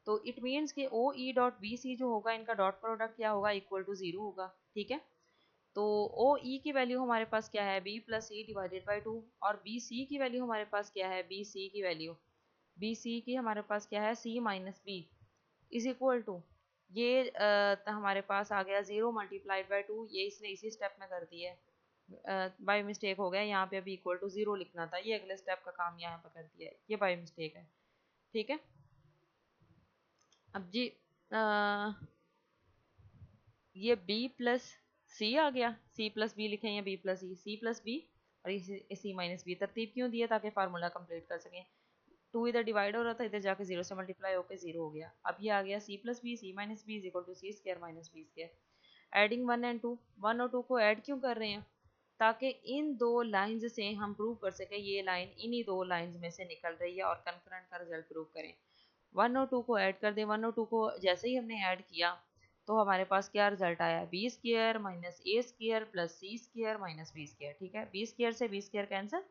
तो इट मीन्स कि ओ ई डॉट बी सी जो होगा, इनका डॉट प्रोडक्ट क्या होगा, इक्वल टू जीरो होगा, ठीक है। तो ओ ई की वैल्यू हमारे पास क्या है, B plus e divided by 2, और बी सी की वैल्यू हमारे पास क्या है, बी सी की वैल्यू, बी सी की हमारे पास क्या है, C minus B is equal to, ये हमारे पास आ गया जीरो मल्टीप्लाइड बाई 2, ये इसने इसी स्टेप में कर दिया है, बाय मिस्टेक हो गया, यहाँ पे अभी इक्वल टू जीरो लिखना था, ये अगले स्टेप का काम यहाँ पे कर दिया है, ये बाय मिस्टेक है, ठीक है। अब जी ये b प्लस सी आ गया, c प्लस बी लिखे या b plus c plus b, और इसे सी माइनस बी तरतीब क्यों दिया, ताकि फार्मूला कंप्लीट कर सकें। टू इधर डिवाइड हो रहा था, इधर जाके जीरो से मल्टीप्लाई होकर जीरो हो गया। अब ये आ गया c plus b c minus B is equal to c square minus B square. Adding one and two, one और टू को ऐड क्यों कर रहे हैं, ताकि इन दो लाइंस से हम प्रूव कर सकें ये लाइन इन्हीं दो लाइंस में से निकल रही है, और कंकरेंट का रिजल्ट प्रूव करें। वन और टू को ऐड कर दें, वन और टू को जैसे ही हमने ऐड किया तो हमारे पास क्या रिजल्ट आया, B square minus A square plus C square minus B square, ठीक है। बी स्केयर से बी स्केयर कैंसिल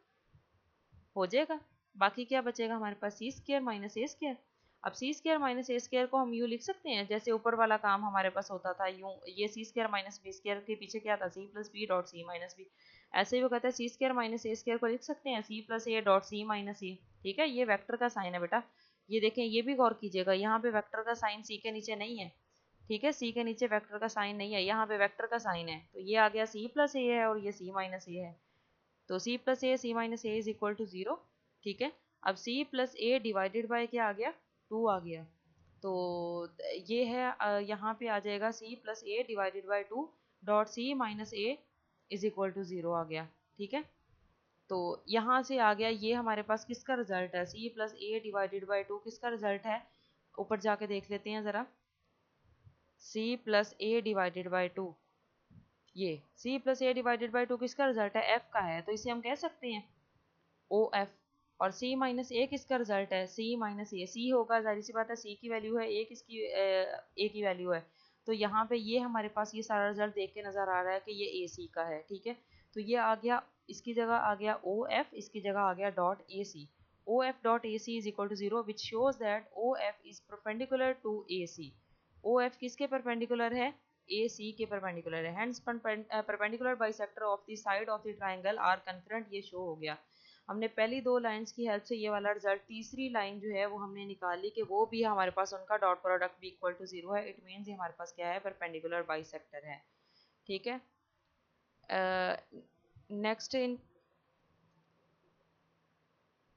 हो जाएगा, बाकी क्या बचेगा हमारे पास, सी स्केयर माइनस ए स्केयर। अब सी स्केयर माइनस ए स्केयर को हम यूँ लिख सकते हैं, जैसे ऊपर वाला काम हमारे पास होता था यूँ, ये C square minus B square के पीछे क्या था, सी प्लस बी डॉट सी माइनस बी, ऐसे ही वो कहता है C square minus A square को लिख सकते हैं C plus A dot C minus A, ठीक है। ये वेक्टर का साइन है बेटा, ये देखें, ये भी गौर कीजिएगा, यहाँ पे वेक्टर का साइन सी के नीचे नहीं है, ठीक है, सी के नीचे वेक्टर का साइन नहीं है, यहाँ पे वेक्टर का साइन है, तो ये आ गया सी प्लस ए है और ये सी माइनस ए है, तो c plus a c minus a is equal to zero, ठीक है। अब c plus A divided by क्या आ गया, टू आ गया, तो ये है यहाँ पे आ जाएगा c plus A divided by two dot C minus a is equal to 0 आ गया। ठीक है, तो यहाँ से आ गया ये हमारे पास किसका रिजल्ट है, c plus A divided by to किसका रिजल्ट है, ऊपर जाके देख लेते हैं ज़रा। c plus A divided by to, ये c plus A divided by to किसका रिजल्ट है, f का है, तो इसे हम कह सकते हैं ओ एफ। और c माइनस ए किसका रिजल्ट है, c माइनस ए, c होगा, जाहिर सी बात है c की वैल्यू है, a किसकी a की वैल्यू है। तो यहाँ पे ये हमारे पास ये सारा रिजल्ट देख के नज़र आ रहा है कि ये ए सी का है। ठीक है, तो ये आ गया, इसकी जगह आ गया ओ एफ, इसकी जगह आ गया dot A C. O F dot A C is equal to 0 which shows that O F is perpendicular to A C. O F किसके परपेंडिकुलर है, ए सी के परपेंडिकुलर है, hence perpendicular bisector of the side of the triangle are concurrent, ये show हो गया। हमने पहली दो लाइंस की हेल्प से ये वाला रिजल्ट, तीसरी लाइन जो है वो हमने निकाली कि वो भी हमारे पास उनका डॉट प्रोडक्ट भी इक्वल टू 0 है। इट मीन्स हमारे पास क्या है, परपेंडिकुलर बाइसेक्टर है। ठीक है, नेक्स्ट इन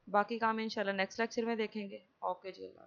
बाकी काम इंशाल्लाह नेक्स्ट लेक्चर में देखेंगे। ओके जी, अल्लाह।